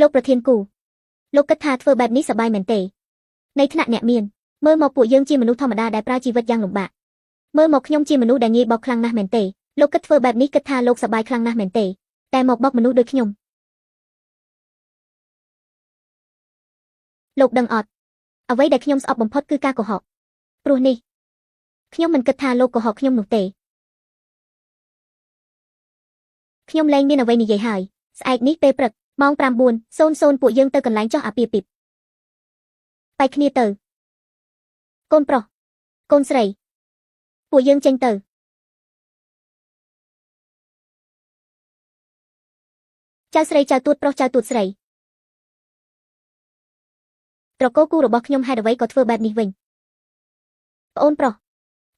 Speaker 1: លោកប្រធានគូលោកគិតថាធ្វើបែបនេះសប្បាយមែនទេในថ្នាក់អ្នកមានមើលមកពួកយើងជាមនុស្សធម្មតាដែលប្រើជីវិតយ៉ាងលំបាកមើលមកខ្ញុំជាមនុស្សដែលងាយបោកខ្លាំងណាស់មែនទេលោកគិតធ្វើបែបនេះគិតថាលោកសប្បាយខ្លាំងណាស់មែនទេតែមកបោកមនុស្សដូចខ្ញុំលោកដឹងអត់អ្វីដែលខ្ញុំស្អប់បំផុតគឺការកុហកព្រោះនេះខ្ញុំមិនគិតថាលោកកុហកខ្ញុំនោះទេខ្ញុំលែងមានអ្វីនិយាយហើយស្អែកនេះពេលព្រឹកម៉ោង 9:00 ពួកយើងទៅកន្លែងចោះអាពាហ៍ពិពាហ៍ បែកគ្នាទៅកូនប្រុសកូនស្រីពួកយើងចេញទៅចៅស្រីចៅទួតប្រុសចៅទួតស្រីត្រកូលគូរបស់ខ្ញុំហេតុអ្វីក៏ធ្វើបែបនេះវិញប្អូនប្រុស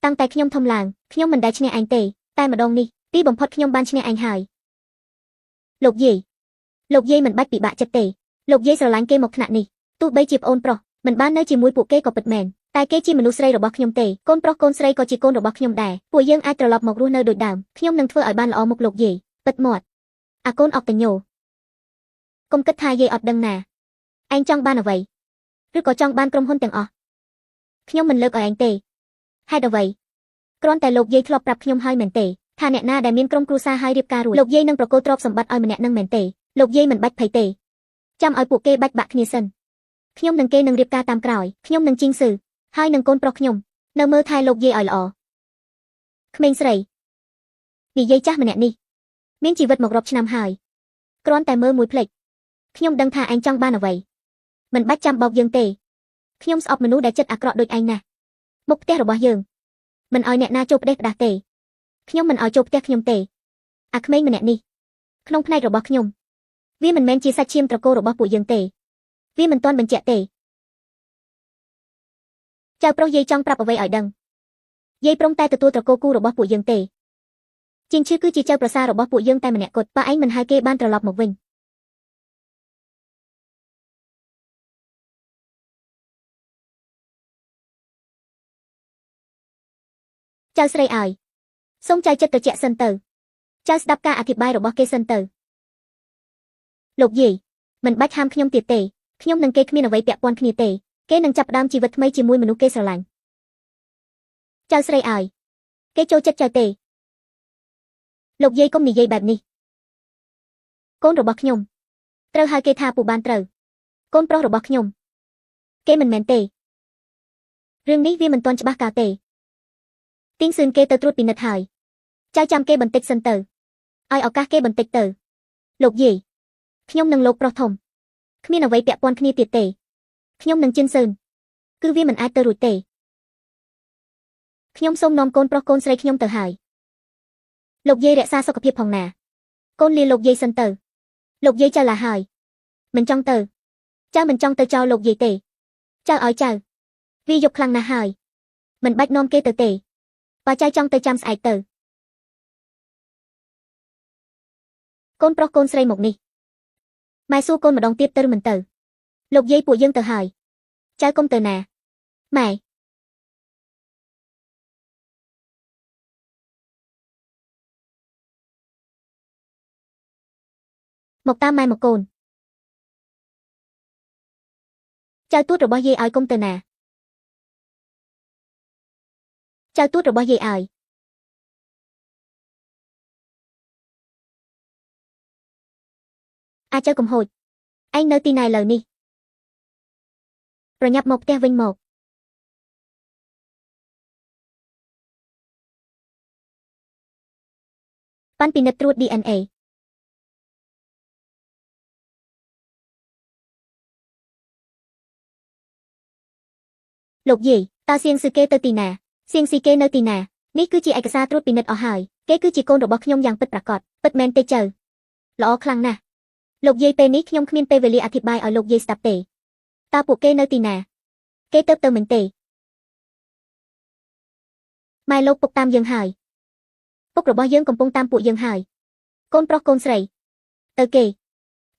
Speaker 1: តាំងតែខ្ញុំធំឡើងខ្ញុំមិនដែលឈ្នះឯងទេតែម្ដងនេះទីបំផុតខ្ញុំបានឈ្នះឯងហើយលោកយាយមិនបាច់ពិបាកចិត្តទេលោកយាយស្រឡាញ់គេមកថ្នាក់នេះទោះបីជាប្អូនប្រុសមិនបាននៅជាមួយពួកគេក៏ពិតមែនតែគេជាមនុស្សស្រីរបស់ខ្ញុំទេកូនប្រុសកូនស្រីក៏ជាកូនរបស់ខ្ញុំដែរពួកយើងអាចត្រឡប់មករស់នៅដូចដើមខ្ញុំនឹងធ្វើឲ្យបានល្អមុខលោកយាយពិតមាត់អាកូនអុកតញោកុំគិតថាយាយអត់ដឹងណាឯងចង់បានអ្វីឬក៏ចង់បានក្រុមហ៊ុនទាំងអស់ខ្ញុំមិនលើកឲ្យឯងទេហេតុអ្វីគ្រាន់តែលោកយាយធ្លាប់ប្រាប់ខ្ញុំហើយមែនទេថាអ្នកណាដែលមានក្រុមគ្រួសារហើយរៀបការរួចលោកយាយនឹងប្រគល់ទ្រព្យសម្បត្តិឲ្យម្នាក់នឹងមែនទេលោកយាយមិនបាច់ភ័យទេចាំឲ្យពួកគេបាច់បាក់គ្នាសិនខ្ញុំនឹងគេនឹងរៀបការតាមក្រោយខ្ញុំនឹងជីងស៊ឺហើយនឹងកូនប្រុសខ្ញុំនៅមើលថែលោកយាយឲ្យល្អក្មេងស្រីនិយាយចាស់ម្នាក់នេះមានជីវិតមករាប់ឆ្នាំហើយគ្រាន់តែមើលមួយភ្លេចខ្ញុំដឹងថាឯងចង់បានអ្វីមិនបាច់ចាំបោកយើងទេខ្ញុំស្អប់មនុស្សដែលចិត្តអាក្រក់ដូចឯងណាស់មុខផ្ទះរបស់យើងមិនឲ្យអ្នកណាចូលផ្ដេសផ្ដាស់ទេខ្ញុំមិនឲ្យចូលផ្ទះខ្ញុំទេអាក្មេងម្នាក់នេះក្នុងផ្នែករបស់ខ្ញុំវាមិនមែនជាសាច់ឈាមត្រកូលរបស់ពួកយើងទេវាមិនទាន់បញ្ជាក់ទេចៅប្រុសយាយចង់ប្រាប់អ្វីឲ្យដឹងយាយព្រមតែទទួលត្រកូលគូរបស់ពួកយើងទេជាងឈឺគឺជាចៅប្រសាររបស់ពួកយើងតែម្នាក់គត់បើឯងមិនហៅគេបានត្រឡប់មកវិញចៅស្រីឲ្យសូមចៅចិត្តត្រជាក់សិនទៅចៅស្ដាប់ការអធិប្បាយរបស់គេសិនទៅលោកយាយមិនបាច់ហាមខ្ញុំទៀតទេខ្ញុំនឹងគេគ្មានអ្វីពាក់ព័ន្ធគ្នាទេគេនឹងចាប់ផ្ដើមជីវិតថ្មីជាមួយមនុស្សគេស្រឡាញ់ចៅស្រីឲ្យគេចូលចិត្តចៅទេលោកយាយកុំនិយាយបែបនេះកូនរបស់ខ្ញុំត្រូវហៅគេថាពូបានត្រូវកូនប្រុសរបស់ខ្ញុំគេមិនមែនទេរឿងនេះវាមិនទាន់ច្បាស់កាលទេទីងស៊ឿនគេទៅត្រួតពិនិត្យហើយចៅចាំគេបន្តិចសិនទៅឲ្យឱកាសគេបន្តិចទៅលោកយាយខ្ញុំនឹងលោកប្រុសធំគ្មានអ្វីពាក់ព័ន្ធគ្នាទៀតទេខ្ញុំនឹងជិនស៊ឿនគឺវាមិនអាចទៅរួចទេខ្ញុំសូមនាំកូនប្រុសកូនស្រីខ្ញុំទៅហើយលោកយាយរក្សាសុខភាពផងណាកូនលាលោកយាយសិនទៅលោកយាយចៅឡាហើយមិនចង់ទៅចៅមិនចង់ទៅចោលលោកយាយទេចៅឲ្យចៅវាយប់ខ្លាំងណាស់ហើយមិនបាច់នាំគេទៅទេបើចៅចង់ទៅចាំស្អែកទៅកូនប្រុសកូនស្រីមកនេះម៉ែសួរកូនម្ដងទៀតទៅឬមិនទៅលោកយាយពួកយើងទៅហើយចៅកុំទៅណាម៉ែមកតាមម៉ែមកកូនចៅទួតរបស់យាយឲ្យកុំទៅណាចៅទួតរបស់យាយឲ្យអាចៅកំហូចឯងនៅទីណាឥឡូវនេះប្រញាប់មកផ្ទះវិញមកប៉ាន់ពិនិត្យត្រួត DNA លោកយាយតើសៀងស៊ឺគេទៅទីណាសៀងស៊ីគេនៅទីណានេះគឺជាឯកសារត្រួតពិនិត្យអស់ហើយគេគឺជាកូនរបស់ខ្ញុំយ៉ាងពិតប្រាកដពិតមែនទេចៅល្អខ្លាំងណាស់លោកយាយពេលនេះខ្ញុំគ្មានពេលវេលាអធិប្បាយឲ្យលោកយាយស្ដាប់ទេតើពួកគេនៅទីណាគេទៅមិញទេម៉ែលោកពុកតាមយើងហើយពុករបស់យើងកំពុងតាមពួកយើងហើយកូនប្រុសកូនស្រីទៅគេ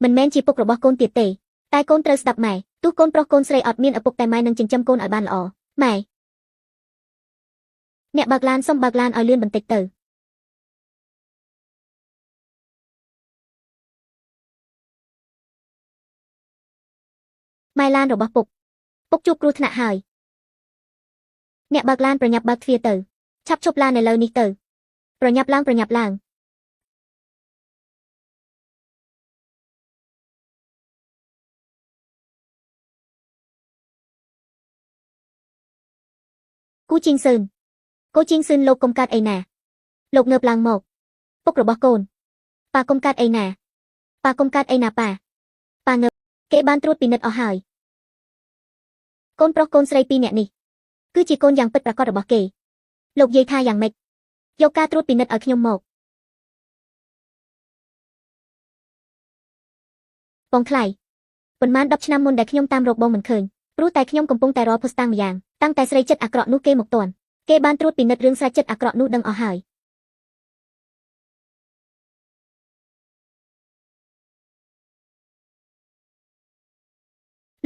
Speaker 1: មិនមែនជាពុករបស់កូនទៀតទេតែកូនត្រូវស្ដាប់ម៉ែទោះកូនប្រុសកូនស្រីអត់មានឪពុកតែម៉ែនឹងចិញ្ចឹមកូនឲ្យបានល្អម៉ែអ្នកបើកឡានសុំបើកឡានឲ្យលឿនបន្តិចទៅម៉ែឡានរបស់ពុកជួបគ្រោះថ្នាក់ហើយអ្នកបើកឡានប្រញាប់បើកទ្វារទៅឆាប់ឈប់ឡានឥឡូវនេះទៅប្រញាប់ឡើងគូជីងស៊ឿនលោកកុំកាត់អីណាលោកងើបឡើងមកពុករបស់កូនប៉ាកុំកាត់អីណាប៉ាកុំកាត់អីណាប៉ាងើបគេបានត្រួតពិនិត្យអស់ហើយ កូនប្រុសកូនស្រីពីរនាក់នេះគឺជាកូនយ៉ាងពិតប្រាកដរបស់គេលោកយាយថាយ៉ាងម៉េចយកការត្រួតពិនិត្យឲ្យខ្ញុំមកបងថ្លៃប៉ុន្មាន10ឆ្នាំមុនដែលខ្ញុំតាមរកបងមិនឃើញព្រោះតែខ្ញុំកំពុងតែរកភស្តុតាងម្យ៉ាងតាំងតែស្រីចិត្តអាក្រក់នោះគេមកទាន់គេបានត្រួតពិនិត្យរឿងស្រីចិត្តអាក្រក់នោះដឹងអស់ហើយ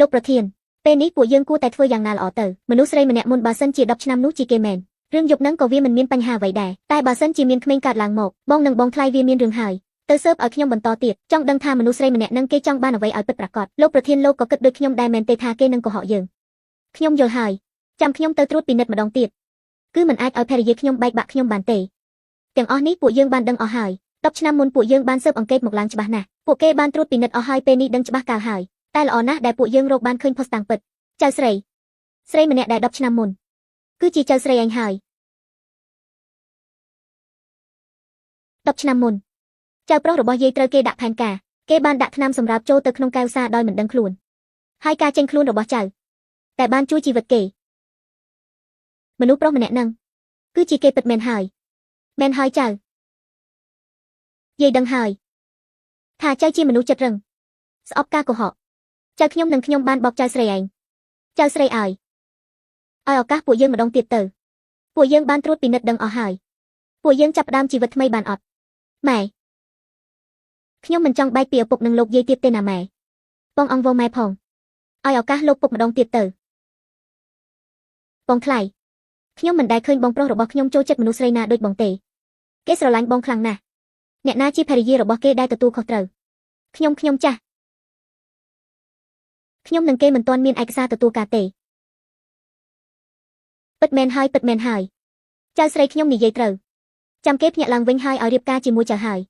Speaker 1: លោកប្រធានពេលនេះពួកយើងគួរតែធ្វើយ៉ាងណាល្អទៅមនុស្សស្រីម្នាក់មុនបើសិនជា10ឆ្នាំនោះជាគេមែនរឿងយប់ហ្នឹងក៏វាមិនមានបញ្ហាអ្វីដែរតែបើសិនជាមានក្មេងកើតឡើងមកបងនិងបងថ្លៃវាមានរឿងហើយទៅស៊ើបឲ្យខ្ញុំបន្តទៀតចង់ដឹងថាមនុស្សស្រីម្នាក់ហ្នឹងគេចង់បានអ្វីឲ្យពិតប្រាកដលោកប្រធានលោកក៏គិតដូចខ្ញុំដែរមែនទេថាគេនឹងកុហកយើងខ្ញុំយល់ហើយចាំខ្ញុំទៅត្រួតពិនិត្យម្ដងទៀតគឺមិនអាចឲ្យភរិយាខ្ញុំបែកបាក់ខ្ញុំបានទេទាំងអស់នេះពួកយើងបានដឹងអស់ហើយ10ឆ្នាំមុនពួកយើងបានស៊ើបអង្កេតមកឡើងច្បាស់ណាស់ពួកគេបានត្រួតពិនិត្យអស់ហើយពេលនេះដឹងច្បាស់កាលហើយតែល្អណាស់ដែលពួកយើងរកបានឃើញភស្តុតាងពិតចៅស្រីម្នាក់ដែល10ឆ្នាំមុនគឺជាចៅស្រីឯងហើយ10ឆ្នាំមុនចៅប្រុសរបស់យាយត្រូវគេដាក់ផែនការគេបានដាក់ថ្នាំសម្រាប់ចូលទៅក្នុងកែវសាដោយមិនដឹងខ្លួនហើយការចេញខ្លួនរបស់ចៅតែបានជួយជីវិតគេមនុស្សប្រុសម្នាក់ហ្នឹងគឺជាគេពិតមែនហើយចៅយាយដឹងហើយថាចៅជាមនុស្សចិត្តរឹងស្អប់ការកុហកចៅខ្ញុំនិងខ្ញុំបានបោកចៅស្រីឯងចៅស្រីឲ្យឱកាសពួកយើងម្ដងទៀតទៅពួកយើងបានត្រួតពិនិត្យដឹងអស់ហើយពួកយើងចាប់ផ្ដើមជីវិតថ្មីបានអត់ម៉ែខ្ញុំមិនចង់បែកពីឪពុកនិងលោកយាយទៀតទេណាម៉ែបងអង្វរម៉ែផងឲ្យឱកាសលោកពុកម្ដងទៀតទៅបងថ្លៃខ្ញុំមិនដែលឃើញបងប្រុសរបស់ខ្ញុំចូលចិត្តមនុស្សស្រីណាដូចបងទេគេស្រឡាញ់បងខ្លាំងណាស់អ្នកណាជាភរិយារបស់គេដែលទទួលខុសត្រូវខ្ញុំចាស់ខ្ញុំនិងគេមិនទាន់មានឯកសារទទួលការទេពិតមែនហើយចៅស្រីខ្ញុំនិយាយត្រូវចាំគេភ្ញាក់ឡើងវិញហើយឲ្យរៀបការជាមួយចៅហើយ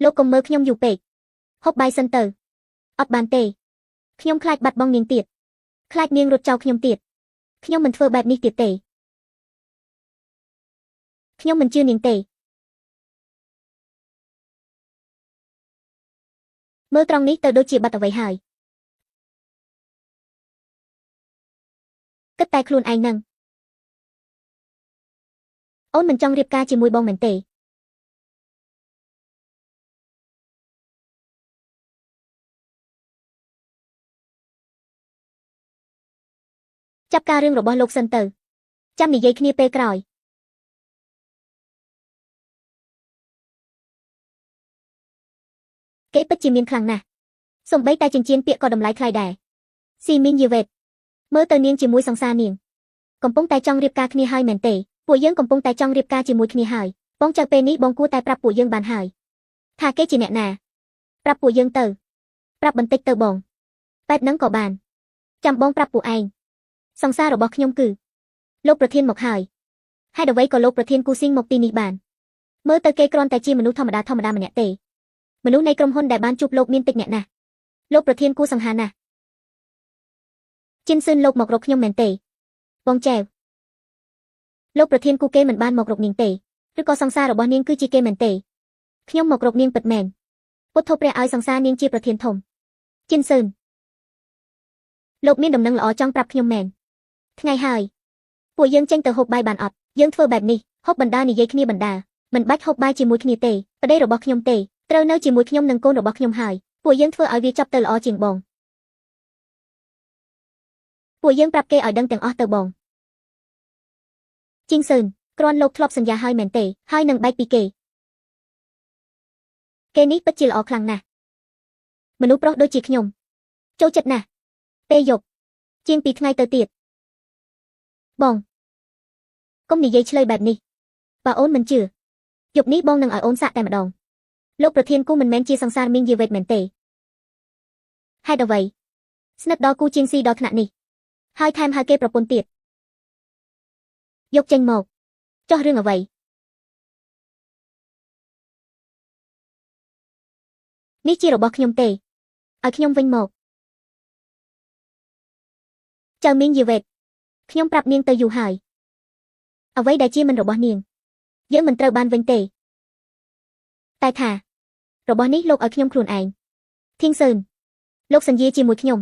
Speaker 1: លោកកុំមើលខ្ញុំយូរពេកហូបបាយសិនទៅអត់បានទេខ្ញុំខ្លាចបាត់បង់នាងទៀតខ្លាចនាងរត់ចោលខ្ញុំទៀតខ្ញុំមិនធ្វើបែបនេះទៀតទេខ្ញុំមិនជឿនាងទេមើលត្រង់នេះទៅដូចជាបាត់អ្វីហើយគិតតែខ្លួនឯងនឹងអូនមិនចង់រៀបការជាមួយបងមែនទេចាប់ការរឿងរបស់លោកសិនទៅចាំនិយាយគ្នាពេលក្រោយគេពិតជាមានខ្លាំងណាស់សូម្បីតែចិញ្ចៀនពាក្យក៏តម្លៃថ្លៃដែរស៊ីមីងយេវេតមើលទៅនាងជាមួយសង្សារនាងកំពុងតែចង់រៀបការគ្នាហើយមែនទេពួកយើងកំពុងតែចង់រៀបការជាមួយគ្នាហើយបងចៅពេលនេះបងគួរតែប្រាប់ពួកយើងបានហើយថាគេជាអ្នកណាប្រាប់ពួកយើងទៅប្រាប់បន្តិចទៅបងបែបហ្នឹងក៏បានចាំបងប្រាប់ពួកឯងសង្សាររបស់ខ្ញុំគឺលោកប្រធានមកហើយហេតុអ្វីក៏លោកប្រធានគូស៊ីងមកទីនេះបានមើលទៅគេគ្រាន់តែជាមនុស្សធម្មតាម្នាក់ទេមនុស្សនៃក្រុមហ៊ុនដែលបានជួបលោកមានតិចអ្នកណាស់លោកប្រធានគូសង្ហាណាស់ជីនស៊ឿនលោកមករកខ្ញុំមែនទេបងចែវលោកប្រធានគូគេមិនបានមករកនាងទេឬក៏សង្សាររបស់នាងគឺជាគេមែនទេខ្ញុំមករកនាងពិតមែនពុទ្ធព្រះឲ្យសង្សារនាងជាប្រធានធំជីនស៊ឿនលោកមានដំណឹងល្អចង់ប្រាប់ខ្ញុំមែនថ្ងៃហើយពួកយើងចេញទៅហូបបាយបានអត់យើងធ្វើបែបនេះហូបបណ្ដានិយាយគ្នាបណ្ដាមិនបាច់ហូបបាយជាមួយគ្នាទេប្តីរបស់ខ្ញុំទេត្រូវនៅជាមួយខ្ញុំនិងកូនរបស់ខ្ញុំហើយពួកយើងធ្វើឲ្យវាចប់ទៅល្អជាងបងពួកយើងប្រាប់គេឲ្យដឹងទាំងអស់ទៅបងជីងស៊ឿនគ្រាន់លោកធ្លាប់សន្យាហើយមែនទេហើយនឹងបែកពីគេនេះពិតជាល្អខ្លាំងណាស់មនុស្សប្រុសដូចជាខ្ញុំចូលចិត្តណាស់ពេលយប់ជាង2ថ្ងៃទៅទៀតបងកុំនិយាយឆ្លើយបែបនេះបើអូនមិនជឿយប់នេះបងនឹងឲ្យអូនសាកតែម្ដងលោកប្រធានគូមិនមែនជាសង្សារមីងយេវេតមែនទេហេតុអ្វីស្និទ្ធដល់គូជាងស៊ីដល់ថ្នាក់នេះហើយថែមហៅគេប្រពន្ធទៀតយកចេញមកចោះរឿងអ្វី នេះជារបស់ខ្ញុំទេឲ្យខ្ញុំវិញមកចៅមីងយីវេតខ្ញុំប្រាប់នាងទៅយូរហើយអ្វីដែលជាមិនរបស់នាងយើងមិនត្រូវបានវិញទេតែថារបស់នេះលោកឲ្យខ្ញុំខ្លួនឯងធីងសឺនលោកសន្យាជាមួយខ្ញុំ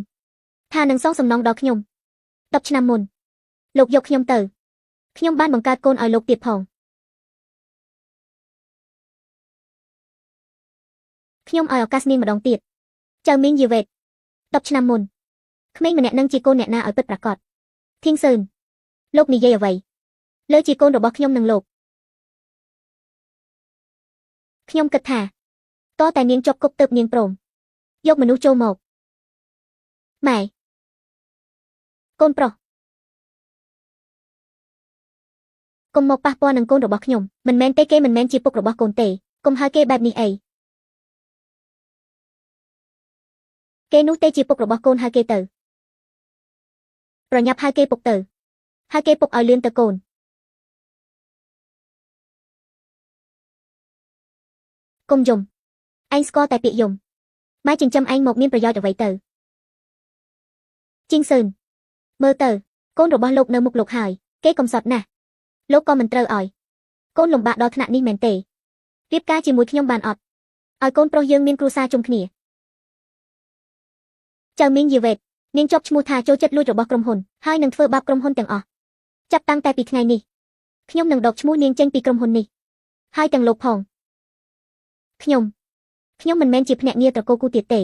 Speaker 1: ថានឹងសងសំណងដល់ខ្ញុំ10ឆ្នាំមុនលោកយកខ្ញុំទៅខ្ញុំបានបង្កើតកូនឲ្យលោកទៀតផងខ្ញុំឲ្យឱកាសនាងម្ដងទៀតចៅមីងយីវេត10ឆ្នាំមុនក្មេងម្នាក់នឹងជាកូនអ្នកណាឲ្យពិតប្រាកដធីងសឺនលោកនិយាយអ្វីលើជាកូនរបស់ខ្ញុំនឹងលោកខ្ញុំគិតថាតតែនាងជាប់គុកទើបនាងព្រមយកមនុស្សចូលមកម៉ែកូនប្រុសកុំមកប៉ះពាល់នឹងកូនរបស់ខ្ញុំមិនមែនទេគេមិនមែនជាពុករបស់កូនទេកុំហៅគេបែបនេះអីគេនោះទេជាពុករបស់កូនហៅគេទៅប្រញាប់ហៅគេពុកទៅហៅគេពុកឲ្យលឿនទៅកូនកុំយំឯងស្គាល់តែពាក្យយំម៉ែចិញ្ចឹមឯងមកមានប្រយោជន៍អ្វីទៅជីងសឺនមើលទៅកូនរបស់លោកនៅមុខលោកហើយគេកំសត់ណាស់លោកក៏មិនត្រូវឲ្យកូនលំបាកដល់ថ្នាក់នេះមែនទេរៀបការជាមួយខ្ញុំបានអត់ឲ្យកូនប្រុសយើងមានគ្រួសារជុំគ្នាចៅមីងយីវេតនាងជាប់ឈ្មោះថាចូលចិត្តលួចរបស់ក្រុមហ៊ុនហើយនឹងធ្វើបាបក្រុមហ៊ុនទាំងអស់ចាប់តាំងតែពីថ្ងៃនេះខ្ញុំនឹងដកឈ្មោះនាងចេញពីក្រុមហ៊ុននេះហើយទាំងលោកផងខ្ញុំមិនមែនជាភ្នាក់ងារត្រកូលគូទៀតទេ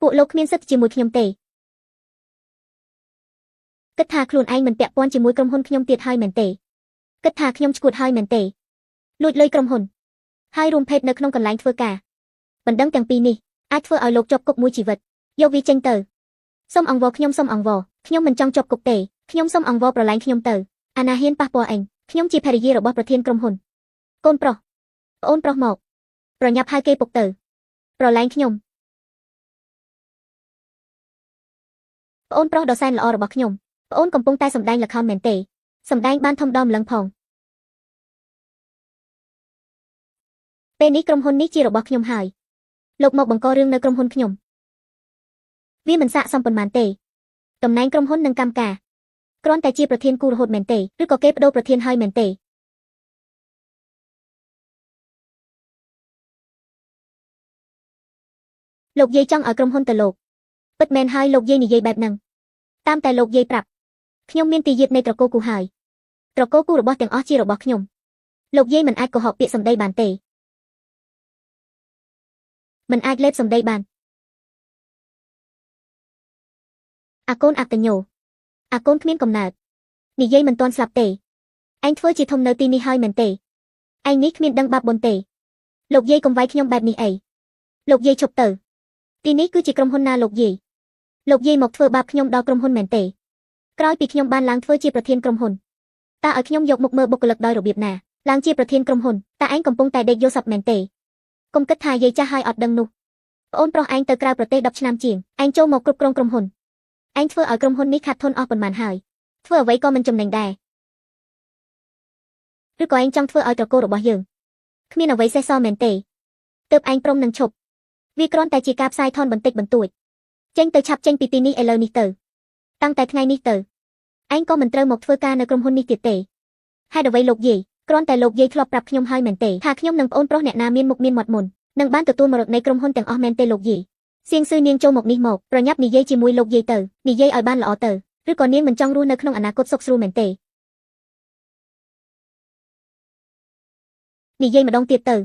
Speaker 1: ពួកលោកគ្មានសិទ្ធិជាមួយខ្ញុំទេគិតថាខ្លួនឯងមិនពាក់ព័ន្ធជាមួយក្រុមហ៊ុនខ្ញុំទៀតហើយមែនទេគិតថាខ្ញុំឈួតហើយមែនទេលួចលុយក្រុមហ៊ុនហើយរួមភេទនៅក្នុងកន្លែងធ្វើការបណ្ដឹងទាំងពីរនេះអាចធ្វើឲ្យលោកជាប់គុកមួយជីវិតយកវាចេញទៅសូមអង្វរខ្ញុំសូមអង្វរខ្ញុំមិនចង់ជាប់គុកទេខ្ញុំសូមអង្វរប្រឡែងខ្ញុំទៅអាណាហ៊ានប៉ះពាល់អញខ្ញុំជាភរិយារបស់ប្រធានក្រុមហ៊ុនកូនប្រុសប្អូនប្រុសមកប្រញាប់ហៅគេពុកទៅប្រឡែងខ្ញុំប្អូនប្រុសដ៏សែនល្អរបស់ខ្ញុំប្អូនកំពុងតែសម្ដែងល្ខោនមែនទេសម្ដែងបានធំដុំម្លឹងផងពេលនេះក្រុមហ៊ុននេះជារបស់ខ្ញុំហើយលោកមកបង្ករឿងនៅក្រុមហ៊ុនខ្ញុំវាមិនស័ក្តិសមប៉ុន្មានទេតំណែងក្រុមហ៊ុននិងកម្មការគ្រាន់តែជាប្រធានគូរហូតមែនទេឬក៏គេបដូរប្រធានហើយមែនទេលោកយាយចង់ឲ្យក្រុមហ៊ុនទៅលោកពិតមែនហើយលោកយាយនិយាយបែបហ្នឹងតាមតែលោកយាយប្រាប់ខ្ញុំមានទីយាតនៃត្រកូលគូហើយត្រកូលគូរបស់ទាំងអស់ជារបស់ខ្ញុំលោកយាយមិនអាចកុហកពាក្យសម្ដីបានទេមិនអាចលេបសម្ដីបានអាកូនអកតញ្ញូអាកូនគ្មានកំណើតនិយាយមិនទាន់ស្លាប់ទេឯងធ្វើជាធំនៅទីនេះហើយមែនទេឯងនេះគ្មានដឹងបាបបុណ្យទេលោកយាយកុំវាយខ្ញុំបែបនេះអីលោកយាយឈប់ទៅទីនេះគឺជាក្រុមហ៊ុនណាលោកយាយមកធ្វើបាបខ្ញុំដល់ក្រុមហ៊ុនមែនទេក្រោយពីខ្ញុំបានឡើងធ្វើជាប្រធានក្រុមហ៊ុនតើឲ្យខ្ញុំយកមុខមើលបុគ្គលិកដោយរបៀបណាឡើងជាប្រធានក្រុមហ៊ុនតើឯងកំពុងតែដេកយល់សប្តិមែនទេកុំគិតថាយាយចាស់ហើយអត់ដឹងនោះប្អូនប្រុសឯងទៅក្រៅប្រទេស10ឆ្នាំជាងឯងចូលមកគ្រប់គ្រងក្រុមហ៊ុនឯងធ្វើឲ្យក្រុមហ៊ុននេះខាតធនអស់ប៉ុន្មានហើយធ្វើអ្វីក៏មិនចំណេញដែរឬក៏ឯងចង់ធ្វើឲ្យត្រកូលរបស់យើងគ្មានអ្វីសេះសល់មែនទេទើបឯងព្រមនឹងឈប់វាគ្រាន់តែជាការផ្សាយថនបន្តិចបន្តួចចេញទៅឆាប់ចេញពីទីនេះឥឡូវនេះទៅតាំងតែថ្ងៃនេះទៅឯងក៏មិនត្រូវមកធ្វើការនៅក្រុមហ៊ុននេះទៀតទេហេតុអ្វីលោកយាយគ្រាន់តែលោកយាយធ្លាប់ប្រាប់ខ្ញុំហើយមែនទេថាខ្ញុំនឹងប្អូនប្រុសអ្នកណាមានមុខមានមាត់មុននឹងបានទទួលមរតកនៃក្រុមហ៊ុនទាំងអស់មែនទេលោកយាយសៀងស៊ឺនាងចូលមកនេះមកប្រញាប់និយាយជាមួយលោកយាយទៅនិយាយឲ្យបានល្អទៅឬក៏នាងមិនចង់រស់នៅក្នុងអនាគតសុខស្រួលមែនទេនិយាយម្ដងទៀតទៅ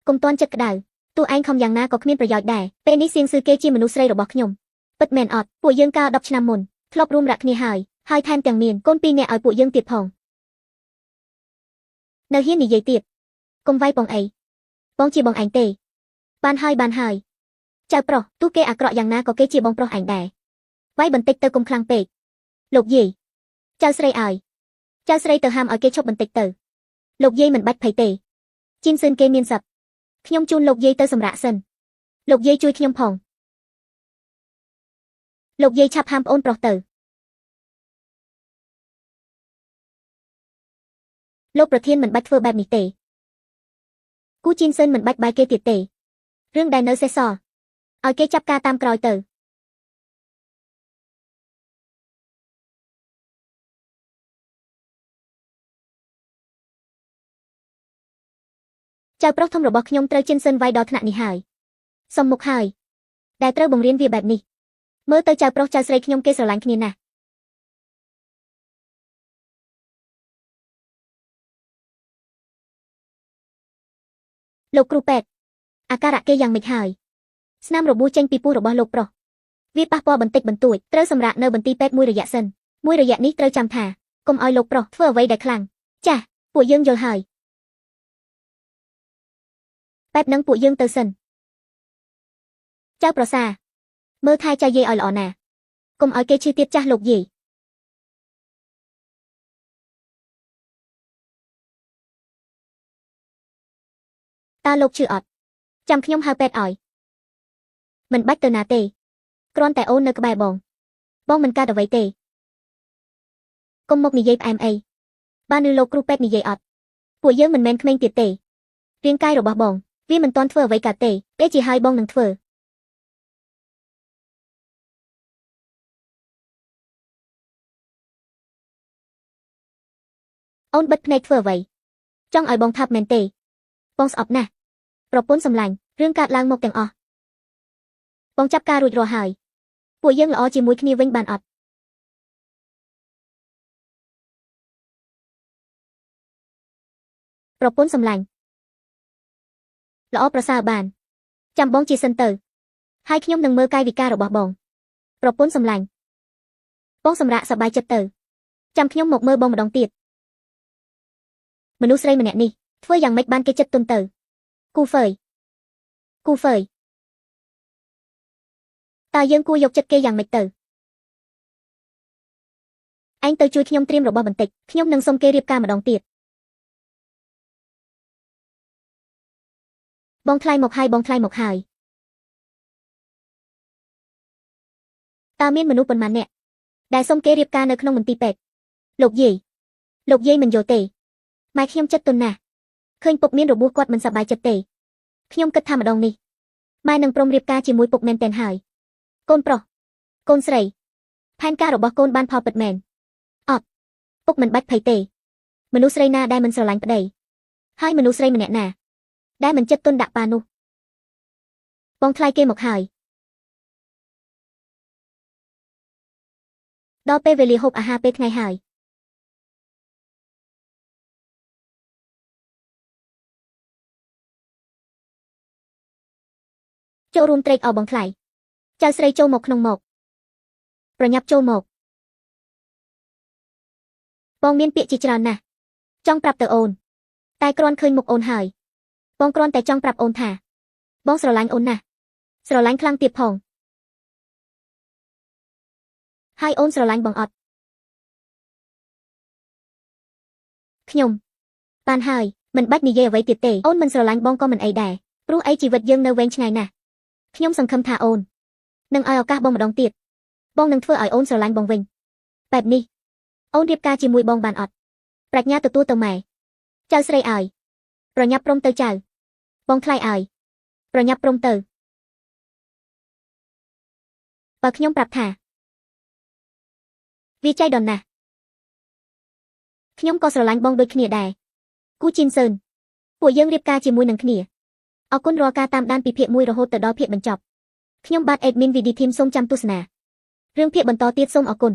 Speaker 1: កុំតន់ចិត្តក្តៅទោះឯងខំយ៉ាងណាក៏គ្មានប្រយោជន៍ដែរពេលនេះសៀងស៊ឺគេជាមនុស្សស្រីរបស់ខ្ញុំពិតមែនអត់ពួកយើងកាល10ឆ្នាំមុនធ្លាប់រួមរកគ្នាហើយថែមទាំងមានកូន2នាក់ឲ្យពួកយើងទៀតផងនៅហ៊ាននិយាយទៀតកុំវាយបងអីបងជាបងឯងទេបានហើយចៅប្រុសទោះគេអាក្រក់យ៉ាងណាក៏គេជាបងប្រុសឯងដែរវាយបន្តិចទៅកុំខ្លាំងពេកលោកយាយចៅស្រីទៅហាមឲ្យគេឈប់បន្តិចទៅលោកយាយមិនបាច់ភ័យទេជីនស៊ឺនគេមានសັບខ្ញុំជូនលោកយាយទៅសម្រាកសិនលោកយាយជួយខ្ញុំផងលោកយាយឆាប់ហាមប្អូនប្រុសទៅលោកប្រធានមិនបាច់ធ្វើបែបនេះទេគូជីនស៊ឺនមិនបាច់បាយគេទៀតទេរឿងដែលនៅសេសសល់ ឲ្យគេចាប់ការតាមក្រោយទៅចៅប្រុសធំរបស់ខ្ញុំត្រូវជិនសិនវាយដល់ថ្នាក់នេះហើយសុំមុខហើយដែលត្រូវបង្រៀនវាបែបនេះមើលទៅចៅប្រុសចៅស្រីខ្ញុំគេស្រឡាញ់គ្នាណាស់លោកគ្រូពេទ្យអាការៈគេយ៉ាងម៉េចហើយស្នាមរបួសចេញពីពោះរបស់លោកប្រុសវាប៉ះពាល់បន្តិចបន្តួចត្រូវសម្រាកនៅបន្ទីពេទ្យមួយរយៈសិនមួយរយៈនេះត្រូវចាំថាកុំឲ្យលោកប្រុសធ្វើអ្វីដែលខ្លាំងចាស់ពួកយើងយល់ហើយពេទ្យនឹងពួកយើងទៅសិនចៅប្រសាមើលថែចៅយាយឲ្យល្អណាស់កុំឲ្យគេឈឺទៀតចាស់លោកយាយតើលោកឈឺអត់ចាំខ្ញុំហៅពេទ្យឲ្យមិនបាច់ទៅណាទេគ្រាន់តែអូននៅក្បែរបងមិនកើតអ្វីទេកុំមកនិយាយផ្អែមអីបានឬលោកគ្រូពេទ្យនិយាយអត់ពួកយើងមិនមែនក្មេងទៀតទេរាងកាយរបស់បងវាមិនទាន់ធ្វើអ្វីកើតទេពេលជាហើយបងនឹងធ្វើអូនបិទភ្នែកធ្វើអ្វីចង់ឲ្យបងថាប់មែនទេបងស្អប់ណាស់ប្រពន្ធសម្លាញ់រឿងកើតឡើងមកទាំងអស់បងចាប់ការរួចរាល់ហើយពួកយើងល្អជាមួយគ្នាវិញបានអត់ប្រពន្ធសម្លាញ់ល្អប្រសើរបានចាំបងជាសិនទៅហើយខ្ញុំនឹងមើលកាយវិការរបស់បងប្រពន្ធសម្លាញ់បងសម្រាកសប្បាយចិត្តទៅចាំខ្ញុំមកមើលបងម្ដងទៀតមនុស្សស្រីម្នាក់នេះធ្វើយ៉ាងម៉េចបានគេចិត្តទុនទៅគូហ្វឺយតើយើងគួរយកចិត្តគេយ៉ាងម៉េចទៅឯងទៅជួយខ្ញុំត្រៀមរបស់បន្តិចខ្ញុំនឹងសុំគេរៀបការម្ដងទៀតបងថ្លៃមកហើយតើមានមនុស្សប៉ុន្មាននាក់ដែលសុំគេរៀបការនៅក្នុងមន្ទីរពេទ្យលោកយាយមិនយល់ទេម៉ែខ្ញុំចិត្តទុនណាស់ឃើញពុកមានរបួសគាត់មិនសប្បាយចិត្តទេខ្ញុំគិតថាម្ដងនេះម៉ែនឹងព្រមរៀបការជាមួយពុកមែនទែនហើយកូនប្រុសកូនស្រីផែនការរបស់កូនបានផលពិតមែនអត់ពុកមិនបាច់ភ័យទេមនុស្សស្រីណាដែលមិនស្រឡាញ់ប្តីហើយមនុស្សស្រីម្នាក់ណាដែលមិនចិត្តទុនដាក់ប៉ានោះបងថ្លៃគេមកហើយដល់ពេលវេលាហូបអាហារពេលថ្ងៃហើយចូលរួមត្រេកអរបងថ្លៃចៅស្រីចូលមកក្នុងមកប្រញាប់ចូលមកបងមានពាក្យជាច្រើនណាស់ចង់ប្រាប់ទៅអូនតែគ្រាន់ឃើញមុខអូនហើយបងគ្រាន់តែចង់ប្រាប់អូនថាបងស្រឡាញ់អូនណាស់ស្រឡាញ់ខ្លាំងទៀតផងហើយអូនស្រឡាញ់បងអត់ខ្ញុំបានហើយមិនបាច់និយាយអ្វីទៀតទេអូនមិនស្រឡាញ់បងក៏មិនអីដែរព្រោះអីជីវិតយើងនៅវែងឆ្ងាយណាស់ខ្ញុំសង្ឃឹមថាអូននឹងឲ្យឱកាសបងម្ដងទៀតបងនឹងធ្វើឲ្យអូនស្រឡាញ់បងវិញបែបនេះអូនរៀបការជាមួយបងបានអត់ប្រាជ្ញាទទួលទៅម៉ែចៅស្រីឲ្យប្រញាប់ព្រមទៅចៅបងថ្លៃឲ្យប្រញាប់ព្រមទៅបើខ្ញុំប្រាប់ថាវាចៃដន្យណាស់ខ្ញុំក៏ស្រឡាញ់បងដូចគ្នាដែរគូជីនសឺនពួកយើងរៀបការជាមួយនឹងគ្នាអរគុណរាល់ការតាមដានពីភាគ1រហូតទៅដល់ភាគបញ្ចប់ខ្ញុំបាទ Admin VD Team សូមចាំទស្សនារឿងភាគបន្តទៀតសូមអរគុណ